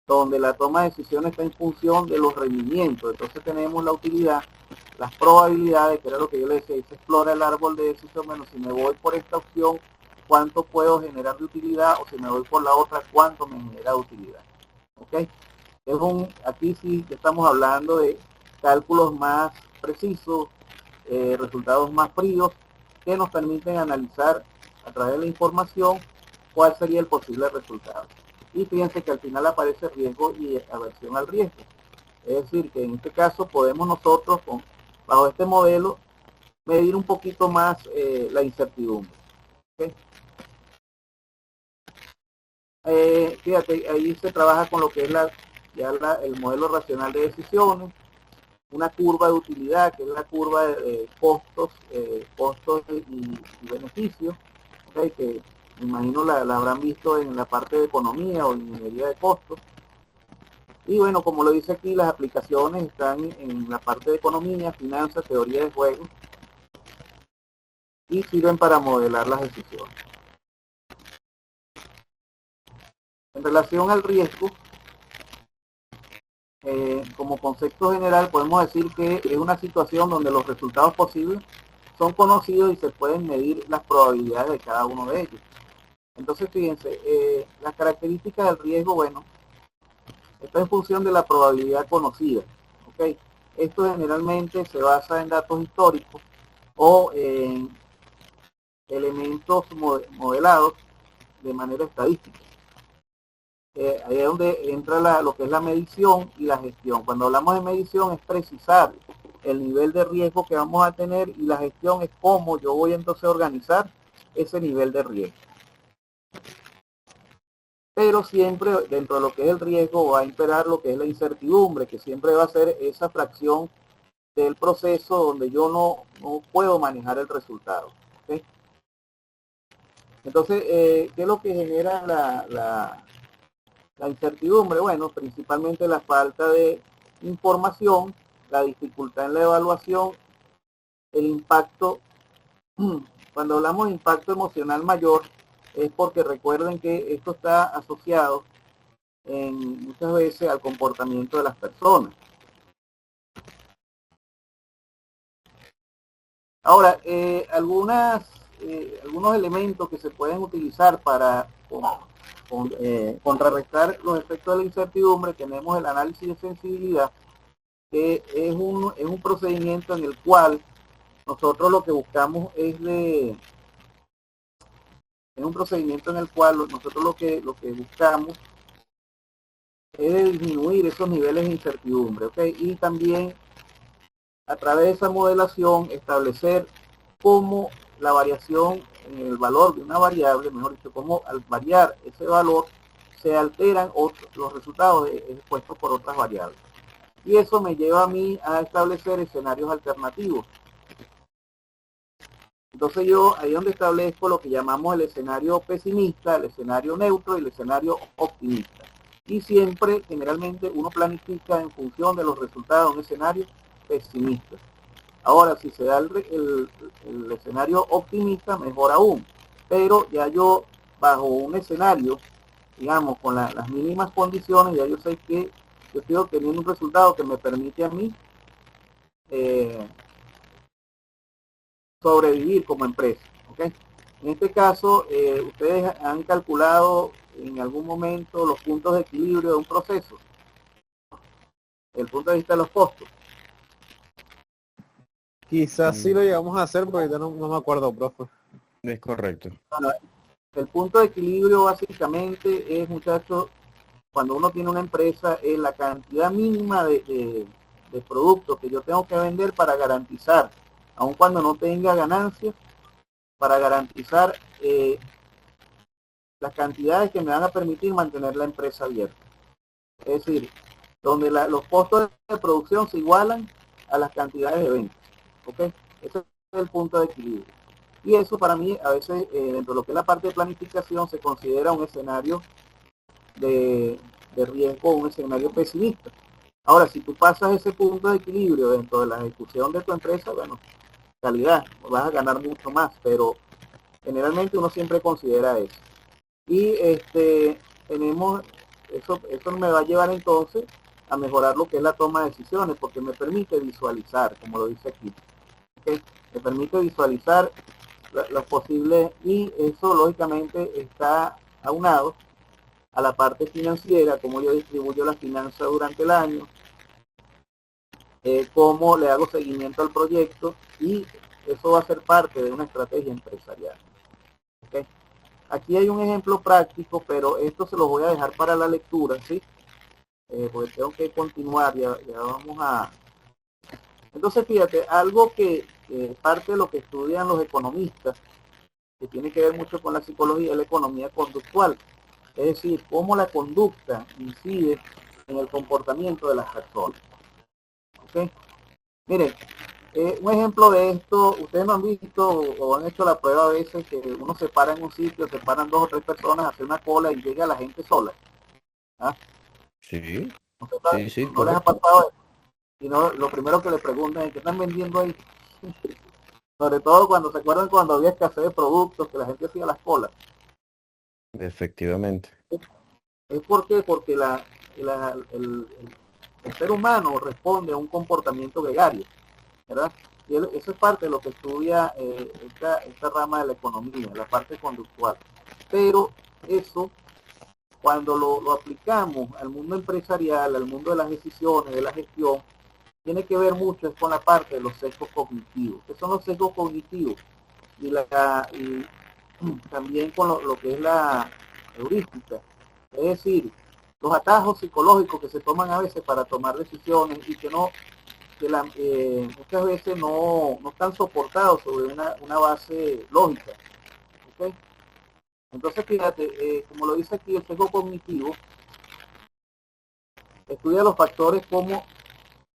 donde la toma de decisiones está en función de los rendimientos. Entonces tenemos la utilidad, las probabilidades, que era lo que yo le decía, y se explora el árbol de decisión. Bueno, si me voy por esta opción, ¿cuánto puedo generar de utilidad? O si me voy por la otra, ¿cuánto me genera de utilidad? ¿Ok? Aquí sí estamos hablando de cálculos más precisos, resultados más fríos, que nos permiten analizar a través de la información cuál sería el posible resultado. Y fíjense que al final aparece riesgo y aversión al riesgo. Es decir, que en este caso podemos nosotros, bajo este modelo, medir un poquito más la incertidumbre. ¿Okay? Fíjate, ahí se trabaja con lo que es el modelo racional de decisiones, una curva de utilidad, que es la curva de costos y beneficios, ¿okay? Que me imagino la habrán visto en la parte de economía o ingeniería de costos. Y bueno, como lo dice aquí, las aplicaciones están en la parte de economía, finanzas, teoría de juego, y sirven para modelar las decisiones. En relación al riesgo, como concepto general, podemos decir que es una situación donde los resultados posibles son conocidos y se pueden medir las probabilidades de cada uno de ellos. Entonces, fíjense, las características del riesgo, bueno, está en función de la probabilidad conocida. ¿Okay? Esto generalmente se basa en datos históricos o en elementos modelados de manera estadística. Ahí es donde entra lo que es la medición y la gestión. Cuando hablamos de medición es precisar el nivel de riesgo que vamos a tener, y la gestión es cómo yo voy entonces a organizar ese nivel de riesgo. Pero siempre dentro de lo que es el riesgo va a imperar lo que es la incertidumbre, que siempre va a ser esa fracción del proceso donde yo no puedo manejar el resultado. ¿Okay? Entonces, ¿qué es lo que genera la incertidumbre? Bueno, principalmente la falta de información la dificultad en la evaluación, el impacto, cuando hablamos de impacto emocional mayor, es porque recuerden que esto está asociado muchas veces al comportamiento de las personas. Ahora, algunos elementos que se pueden utilizar para contrarrestar los efectos de la incertidumbre, tenemos el análisis de sensibilidad, que es un procedimiento en el cual nosotros lo que buscamos es un procedimiento en el cual nosotros lo que buscamos es disminuir esos niveles de incertidumbre, ¿ok? Y también a través de esa modelación establecer cómo la variación en el valor de una variable, mejor dicho, cómo al variar ese valor se alteran los resultados expuestos por otras variables. Y eso me lleva a mí a establecer escenarios alternativos. Entonces yo ahí donde establezco lo que llamamos el escenario pesimista, el escenario neutro y el escenario optimista. Y siempre, generalmente, uno planifica en función de los resultados de un escenario pesimista. Ahora, si se da el escenario optimista, mejor aún. Pero ya yo, bajo un escenario, digamos, con las mínimas condiciones, ya yo sé que yo estoy obteniendo un resultado que me permite a mí sobrevivir como empresa. ¿Okay? En este caso, ustedes han calculado en algún momento los puntos de equilibrio de un proceso, desde el punto de vista de los costos. Quizás sí lo llegamos a hacer, porque ya no me acuerdo, profe. Es correcto. Bueno, el punto de equilibrio básicamente es, muchachos, cuando uno tiene una empresa, es la cantidad mínima de productos que yo tengo que vender para garantizar, aun cuando no tenga ganancias, para garantizar las cantidades que me van a permitir mantener la empresa abierta. Es decir, donde los costos de producción se igualan a las cantidades de venta. ¿Okay? Ese es el punto de equilibrio. Y eso para mí, a veces, dentro de lo que es la parte de planificación, se considera un escenario de riesgo, un escenario pesimista. Ahora, si tú pasas ese punto de equilibrio dentro de la ejecución de tu empresa, bueno, calidad, vas a ganar mucho más, pero generalmente uno siempre considera eso. Y tenemos, eso me va a llevar entonces a mejorar lo que es la toma de decisiones, porque me permite visualizar, como lo dice aquí. ¿Okay? Me permite visualizar los posibles, y eso lógicamente está aunado a la parte financiera, cómo yo distribuyo las finanzas durante el año, cómo le hago seguimiento al proyecto, y eso va a ser parte de una estrategia empresarial. ¿Okay? Aquí hay un ejemplo práctico, pero esto se lo voy a dejar para la lectura, ¿sí? Porque tengo que continuar, ya vamos a... Entonces, fíjate, algo que parte de lo que estudian los economistas, que tiene que ver mucho con la psicología, es la economía conductual. Es decir, cómo la conducta incide en el comportamiento de las personas. ¿Okay? Miren, un ejemplo de esto, ustedes no han visto o han hecho la prueba a veces que uno se para en un sitio, se paran 2 o 3 personas, hace una cola y llega la gente sola. ¿Ah? Sí, sí, ¿No les ha pasado eso? Y no, lo primero que le preguntan es, ¿qué están vendiendo ahí? Sobre todo cuando se acuerdan cuando había escasez de productos, que la gente hacía las colas. efectivamente. ¿Es por qué? Porque el ser humano responde a un comportamiento gregario, ¿verdad? Y eso es parte de lo que estudia esta rama de la economía, la parte conductual. Pero eso, cuando lo aplicamos al mundo empresarial, al mundo de las decisiones, de la gestión, tiene que ver mucho con la parte de los sesgos cognitivos. ¿Qué son los sesgos cognitivos? Y también con lo que es la heurística. Es decir, los atajos psicológicos que se toman a veces para tomar decisiones y que muchas veces no están soportados sobre una base lógica. ¿Okay? Entonces, fíjate, como lo dice aquí, el sesgo cognitivo estudia los factores como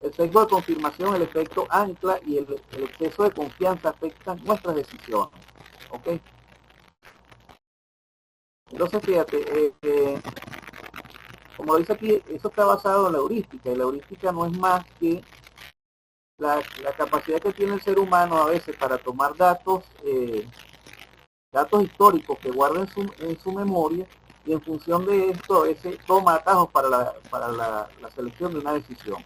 el sesgo de confirmación, el efecto ancla y el exceso de confianza afectan nuestras decisiones. ¿Ok? Entonces, fíjate, como lo dice aquí, eso está basado en la heurística, y la heurística no es más que la capacidad que tiene el ser humano a veces para tomar datos, datos históricos que guarda en su memoria, y en función de esto a veces toma atajos para la selección de una decisión.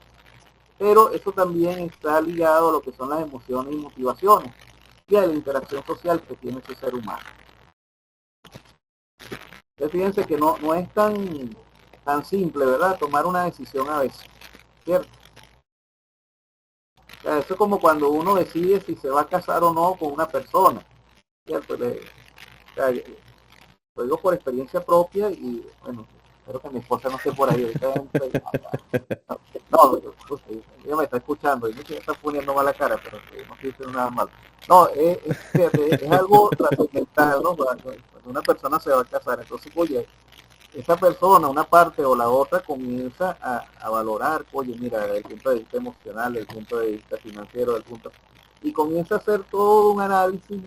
Pero eso también está ligado a lo que son las emociones y motivaciones y a la interacción social que tiene ese ser humano. Entonces fíjense que no es tan simple, ¿verdad? Tomar una decisión a veces, ¿cierto? O sea, eso es como cuando uno decide si se va a casar o no con una persona, ¿cierto? O sea, lo digo por experiencia propia y, bueno, espero que mi esposa no esté por ahí. No, ella me está escuchando y me está poniendo mala cara, pero no estoy diciendo nada mal. No, es algo trascendental, ¿no? Cuando una persona se va a casar, entonces, oye, esa persona, una parte o la otra, comienza a valorar, oye, mira, desde el punto de vista emocional, desde el punto de vista financiero, y comienza a hacer todo un análisis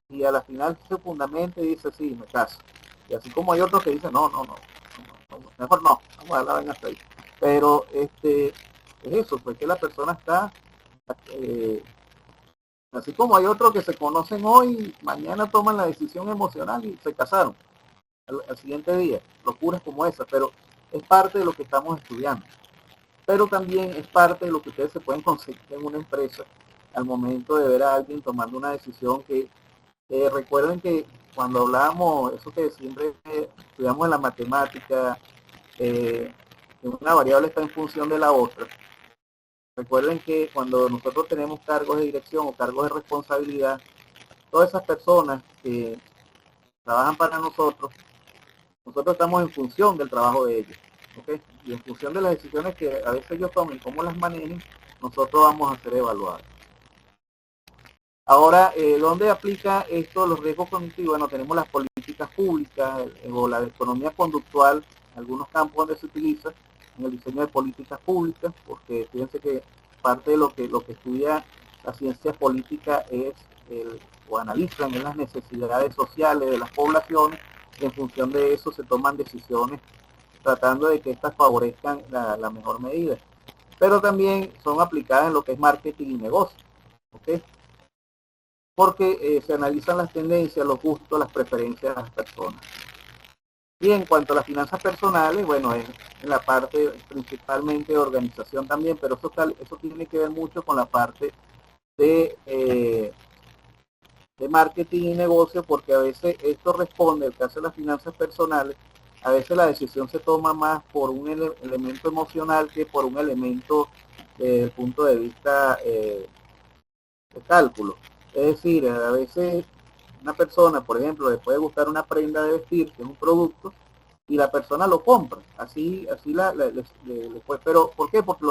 y a la final se fundamenta y dice, sí, me caso. Y así como hay otros que dicen, no, mejor no, vamos a dar la vaina hasta ahí. Pero es eso, pues que la persona está, así como hay otros que se conocen hoy, mañana toman la decisión emocional y se casaron al siguiente día, locuras como esa, pero es parte de lo que estamos estudiando. Pero también es parte de lo que ustedes se pueden conseguir en una empresa al momento de ver a alguien tomando una decisión que recuerden que cuando hablábamos, eso que siempre estudiamos en la matemática, una variable está en función de la otra. Recuerden que cuando nosotros tenemos cargos de dirección o cargos de responsabilidad, todas esas personas que trabajan para nosotros estamos en función del trabajo de ellos, ¿okay? Y en función de las decisiones que a veces ellos tomen, cómo las manejen, nosotros vamos a ser evaluados. Ahora, ¿dónde aplica esto los riesgos cognitivos? Bueno, tenemos las políticas públicas o la economía conductual, algunos campos donde se utiliza en el diseño de políticas públicas, porque fíjense que parte de lo que estudia la ciencia política es o analizan las necesidades sociales de las poblaciones, y en función de eso se toman decisiones tratando de que éstas favorezcan la mejor medida. Pero también son aplicadas en lo que es marketing y negocio, ¿ok? Porque se analizan las tendencias, los gustos, las preferencias de las personas. Y en cuanto a las finanzas personales, bueno, es en la parte principalmente de organización también, pero eso tiene que ver mucho con la parte de marketing y negocio, porque a veces esto responde, el caso de las finanzas personales, a veces la decisión se toma más por un elemento emocional que por un elemento desde el punto de vista de cálculo. Es decir, a veces una persona, por ejemplo, le puede gustar una prenda de vestir, que es un producto, y la persona lo compra, así pero ¿por qué? Porque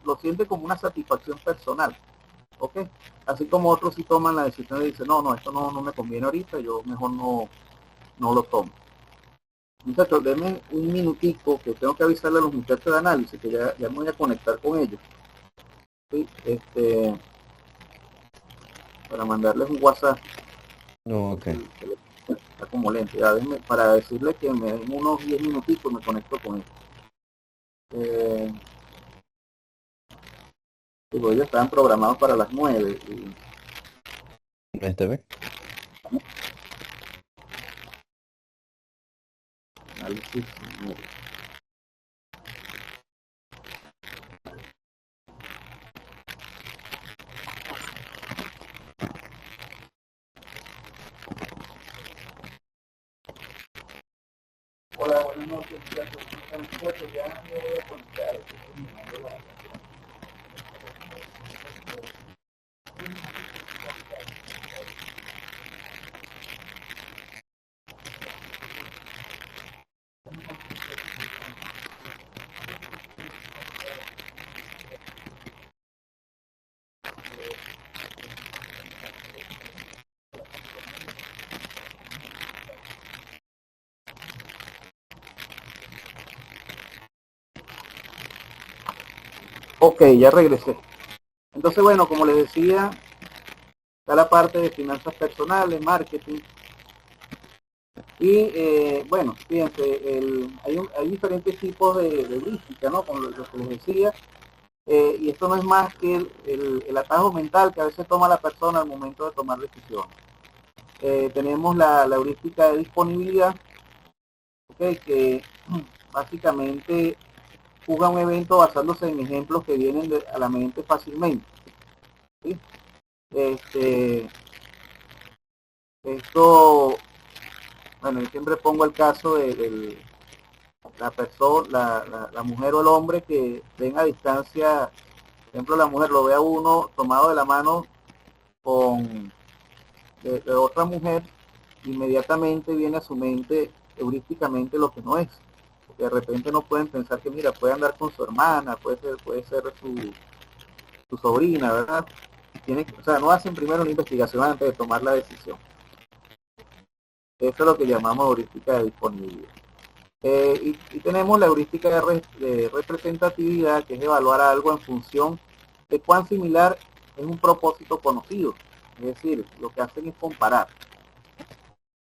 lo siente como una satisfacción personal, ¿ok? Así como otros sí toman la decisión y dicen, no, esto no me conviene ahorita, yo mejor no lo tomo. Muchachos, denme un minutico que tengo que avisarle a los muchachos de análisis, que ya me voy a conectar con ellos, ¿sí? Para mandarles un WhatsApp. No, ok. Está como lento, ya para decirle que me den unos 10 minutitos me conecto con él. Digo, ellos estaban programados para las 9 y Este ve. análisis. Hola, buenas noches, muchachos. Ya me voy a conectar. Ok, ya regresé. Entonces, bueno, como les decía, está la parte de finanzas personales, marketing. Y bueno, fíjense, hay diferentes tipos de heurística, ¿no? Como lo que les decía, Y esto no es más que el atajo mental que a veces toma la persona al momento de tomar decisiones. Tenemos la heurística de disponibilidad, ¿okay? Que básicamente juzga un evento basándose en ejemplos que vienen a la mente fácilmente, ¿sí? Esto, bueno, yo siempre pongo el caso de la persona, la mujer o el hombre que ven a distancia. Por ejemplo, la mujer lo ve a uno tomado de la mano con de otra mujer, inmediatamente viene a su mente heurísticamente lo que no es. Porque de repente no pueden pensar que, mira, puede andar con su hermana, puede ser su sobrina, ¿verdad? O sea, no hacen primero una investigación antes de tomar la decisión. Esto es lo que llamamos heurística de disponibilidad. Y tenemos la heurística de representatividad, que es evaluar algo en función de cuán similar es un propósito conocido. Es decir, lo que hacen es comparar.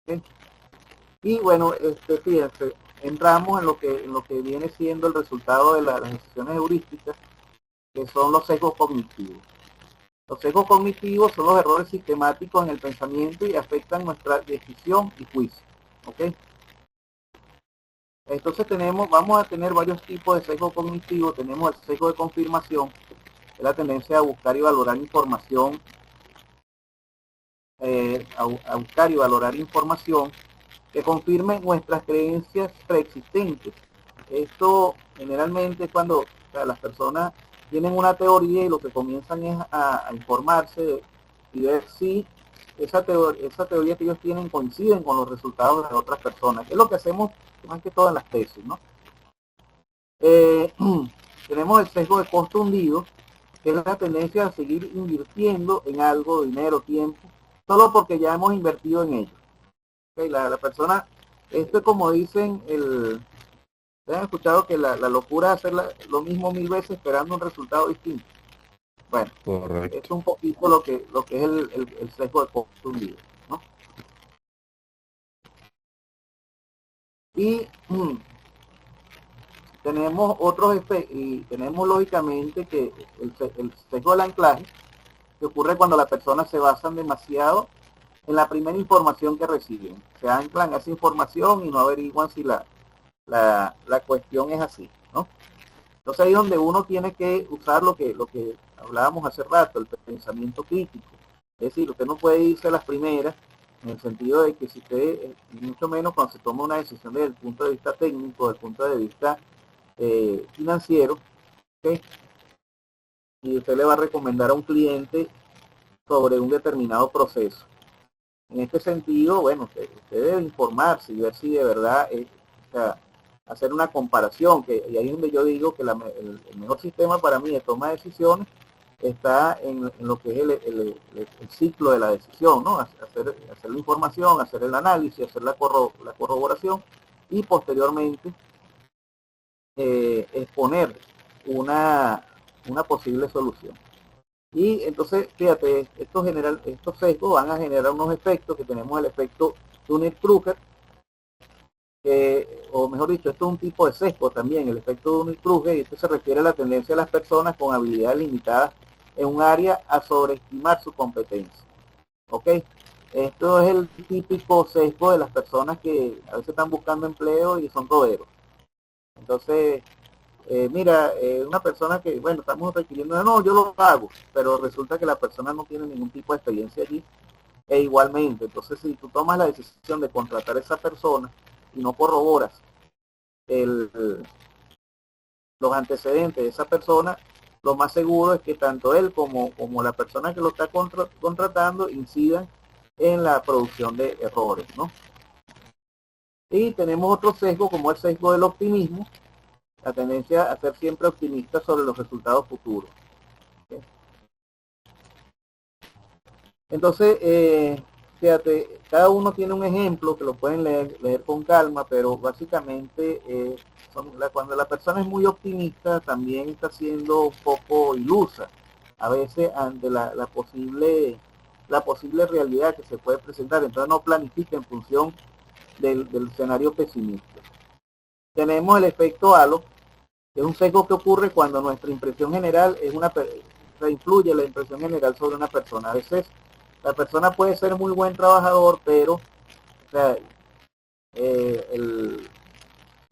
¿Okay? Y bueno, fíjense, entramos en lo que viene siendo el resultado de las decisiones heurísticas, que son los sesgos cognitivos. Los sesgos cognitivos son los errores sistemáticos en el pensamiento y afectan nuestra decisión y juicio. ¿Okay? Entonces vamos a tener varios tipos de sesgo cognitivo. Tenemos el sesgo de confirmación, que es la tendencia a buscar y valorar información, a buscar y valorar información que confirme nuestras creencias preexistentes. Esto generalmente cuando las personas tienen una teoría y lo que comienzan es a informarse y ver si esa teoría que ellos tienen coinciden con los resultados de otras personas, que es lo que hacemos más que todo en las tesis, ¿no? Tenemos el sesgo de costo hundido, que es la tendencia a seguir invirtiendo en algo, dinero, tiempo, solo porque ya hemos invertido en ello. ¿Okay? La persona, esto es como dicen, ¿han escuchado que la locura es hacer lo mismo 1000 veces esperando un resultado distinto? Bueno, Correcto. es un poquito lo que es el sesgo de costo hundido, ¿no? Y tenemos otros y tenemos lógicamente que el sesgo del anclaje, que ocurre cuando las personas se basan demasiado en la primera información que reciben. Se anclan a esa información y no averiguan si la cuestión es así, ¿no? Entonces ahí es donde uno tiene que usar lo que hablábamos hace rato, el pensamiento crítico. Es decir, usted no puede irse a las primeras, en el sentido de que si usted, mucho menos cuando se toma una decisión desde el punto de vista técnico, desde el punto de vista financiero, ¿okay? Y usted le va a recomendar a un cliente sobre un determinado proceso. En este sentido, bueno, usted debe informarse y ver si de verdad o sea, hacer una comparación, y ahí es donde yo digo que el mejor sistema para mí de toma de decisiones está en lo que es el ciclo de la decisión, ¿no? Hacer la información, hacer el análisis, hacer la corroboración y posteriormente exponer una posible solución. Y entonces, fíjate, estos sesgos van a generar unos efectos, que tenemos el efecto Dunning-Kruger, o mejor dicho, esto es un tipo de sesgo también, el efecto Dunning-Kruger, y esto se refiere a la tendencia de las personas con habilidades limitadas en un área a sobreestimar su competencia. ¿Ok? Esto es el típico sesgo de las personas que a veces están buscando empleo y son toderos. Entonces, mira, una persona que, bueno, estamos requiriendo, no, yo lo hago, pero resulta que la persona no tiene ningún tipo de experiencia allí, e igualmente, entonces si tú tomas la decisión de contratar a esa persona y no corroboras los antecedentes de esa persona, lo más seguro es que tanto él como la persona que lo está contratando incidan en la producción de errores, ¿no? Y tenemos otro sesgo, como el sesgo del optimismo, la tendencia a ser siempre optimista sobre los resultados futuros. ¿Okay? Entonces, fíjate, cada uno tiene un ejemplo que lo pueden leer con calma, pero básicamente cuando la persona es muy optimista también está siendo un poco ilusa, a veces ante la posible realidad que se puede presentar, entonces no planifica en función del escenario pesimista. Tenemos el efecto halo, Es un sesgo que ocurre cuando nuestra impresión general es influye la impresión general sobre una persona. A veces la persona puede ser muy buen trabajador, pero o sea, se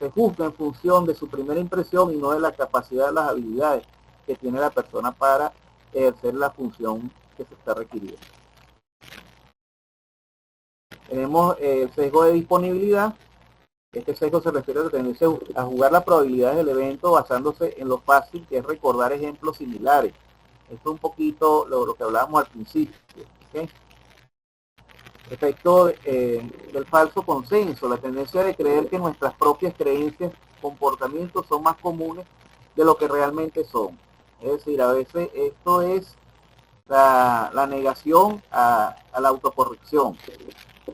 juzga en función de su primera impresión y no de la capacidad de las habilidades que tiene la persona para ejercer la función que se está requiriendo. Tenemos el sesgo de disponibilidad. Este sesgo se refiere a la tendencia a jugar las probabilidades del evento basándose en lo fácil que es recordar ejemplos similares. Esto es un poquito lo que hablábamos al principio. ¿Okay? Efecto del falso consenso, la tendencia de creer que nuestras propias creencias, comportamientos son más comunes de lo que realmente son. Es decir, a veces esto es la negación a la autocorrección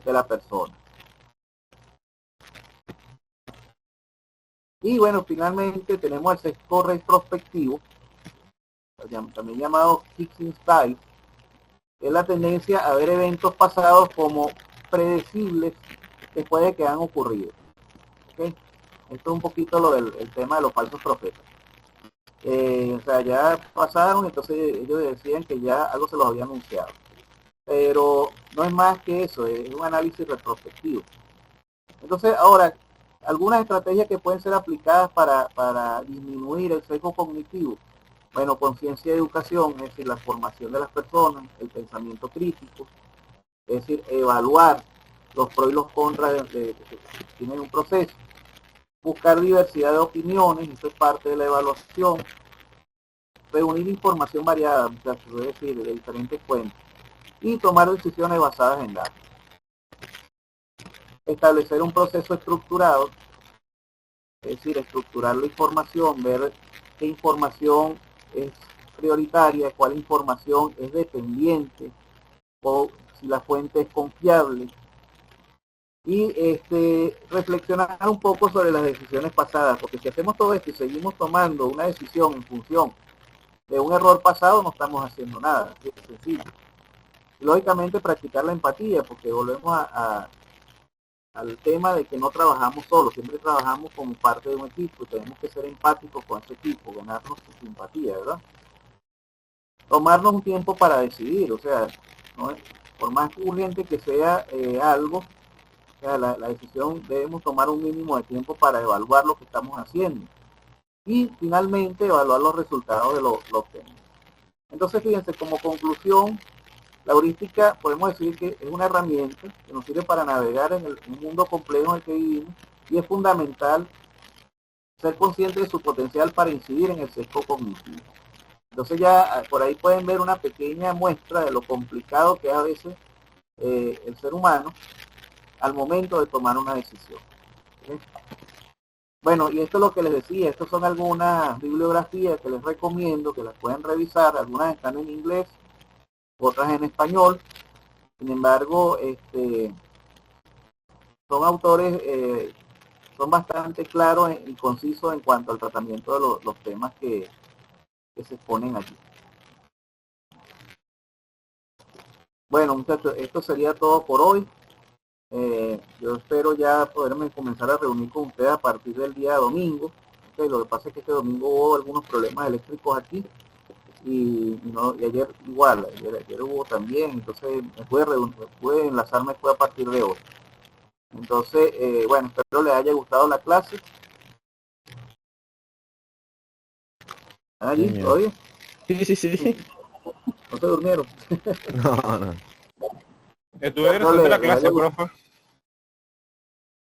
de la persona. Y bueno, finalmente tenemos el sesgo retrospectivo, también llamado fixing style, que es la tendencia a ver eventos pasados como predecibles después de que han ocurrido. ¿Okay? Esto es un poquito lo del tema de los falsos profetas. O sea, ya pasaron, entonces ellos decían que ya algo se los había anunciado. Pero no es más que eso, es un análisis retrospectivo. Entonces, ahora, algunas estrategias que pueden ser aplicadas para disminuir el sesgo cognitivo. Bueno, conciencia y educación, es decir, la formación de las personas, el pensamiento crítico, es decir, evaluar los pros y los contras de tienen un proceso, buscar diversidad de opiniones, eso es parte de la evaluación, reunir información variada, es decir, de diferentes fuentes, y tomar decisiones basadas en datos. Establecer un proceso estructurado, es decir, estructurar la información, ver qué información es prioritaria, cuál información es dependiente, o si la fuente es confiable, y reflexionar un poco sobre las decisiones pasadas, porque si hacemos todo esto y seguimos tomando una decisión en función de un error pasado, no estamos haciendo nada, es sencillo. Y lógicamente practicar la empatía, porque volvemos al tema de que no trabajamos solos, siempre trabajamos como parte de un equipo, tenemos que ser empáticos con ese equipo, ganarnos su simpatía, ¿verdad? Tomarnos un tiempo para decidir, o sea, ¿no? Por más urgente que sea algo, o sea, la decisión debemos tomar un mínimo de tiempo para evaluar lo que estamos haciendo y finalmente evaluar los resultados de lo obtenido. Entonces, fíjense, como conclusión, la heurística podemos decir que es una herramienta que nos sirve para navegar en un mundo complejo en el que vivimos y es fundamental ser consciente de su potencial para incidir en el sesgo cognitivo. Entonces ya por ahí pueden ver una pequeña muestra de lo complicado que es a veces el ser humano al momento de tomar una decisión. ¿Okay? Bueno, y esto es lo que les decía, estas son algunas bibliografías que les recomiendo, que las pueden revisar, algunas están en inglés, otras en español. Sin embargo, son autores, son bastante claros y concisos en cuanto al tratamiento de los temas que se exponen allí. Bueno, muchachos, esto sería todo por hoy. Yo espero ya poderme comenzar a reunir con ustedes a partir del día domingo. Okay, lo que pasa es que este domingo hubo algunos problemas eléctricos aquí y ayer igual, ayer hubo también, entonces pude enlazarme fue a partir de hoy. Entonces, bueno, espero les haya gustado la clase. ¿Están allí? Sí, ¿Todo bien? sí. ¿No se durmieron? No. Estuve interesante la clase, profe.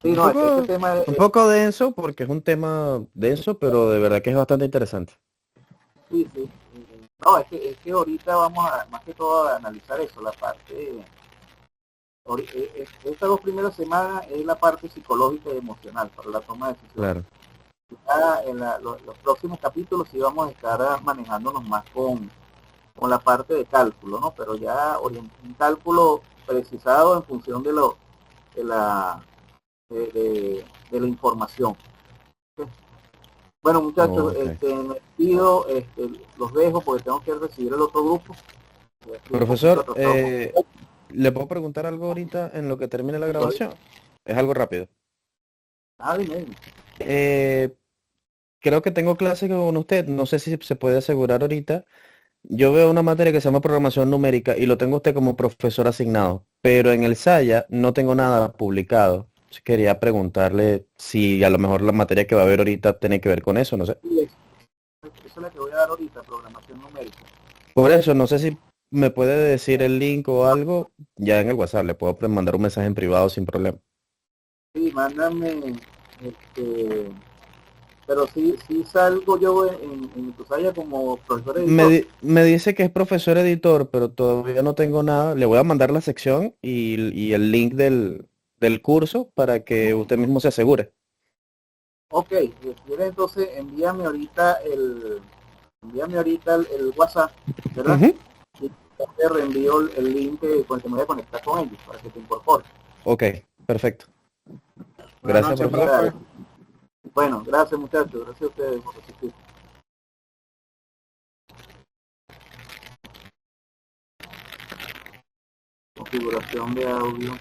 Sí, no, este tema Un poco denso, porque es un tema denso, pero de verdad que es bastante interesante. Sí. No, es que ahorita vamos a, más que todo, a analizar eso, la parte, estas 2 primeras semanas es la parte psicológica y emocional para la toma de decisiones. Claro. Ya en los próximos capítulos sí vamos a estar manejándonos más con la parte de cálculo, ¿no? Pero ya un cálculo precisado en función de la información. Bueno, muchachos, Okay. me pido, los dejo porque tengo que recibir el otro grupo. Profesor, ¿le puedo preguntar algo ahorita en lo que termine la grabación? Es algo rápido. Dime. Eh, creo que tengo clase con usted, no sé si se puede asegurar ahorita. Yo veo una materia que se llama programación numérica y lo tengo usted como profesor asignado, pero en el SAYA no tengo nada publicado. Quería preguntarle si a lo mejor la materia que va a haber ahorita tiene que ver con eso, no sé. Sí, esa es la que voy a dar ahorita, programación numérica. Por eso, no sé si me puede decir el link o algo, ya en el WhatsApp, le puedo mandar un mensaje en privado sin problema. Sí, mándame, este, pero sí salgo yo en tu saya como profesor editor. Me dice que es profesor editor, pero todavía no tengo nada. Le voy a mandar la sección y el link del curso para que usted mismo se asegure. Ok, si quieres entonces envíame ahorita el WhatsApp, ¿verdad? Ujú. Y te reenvío el link con el que me voy a conectar con ellos para que te incorpores. Ok, perfecto. Buenas Gracias, noches, profesor. profe. Bueno, gracias muchachos, gracias a ustedes por asistir. Configuración de audio.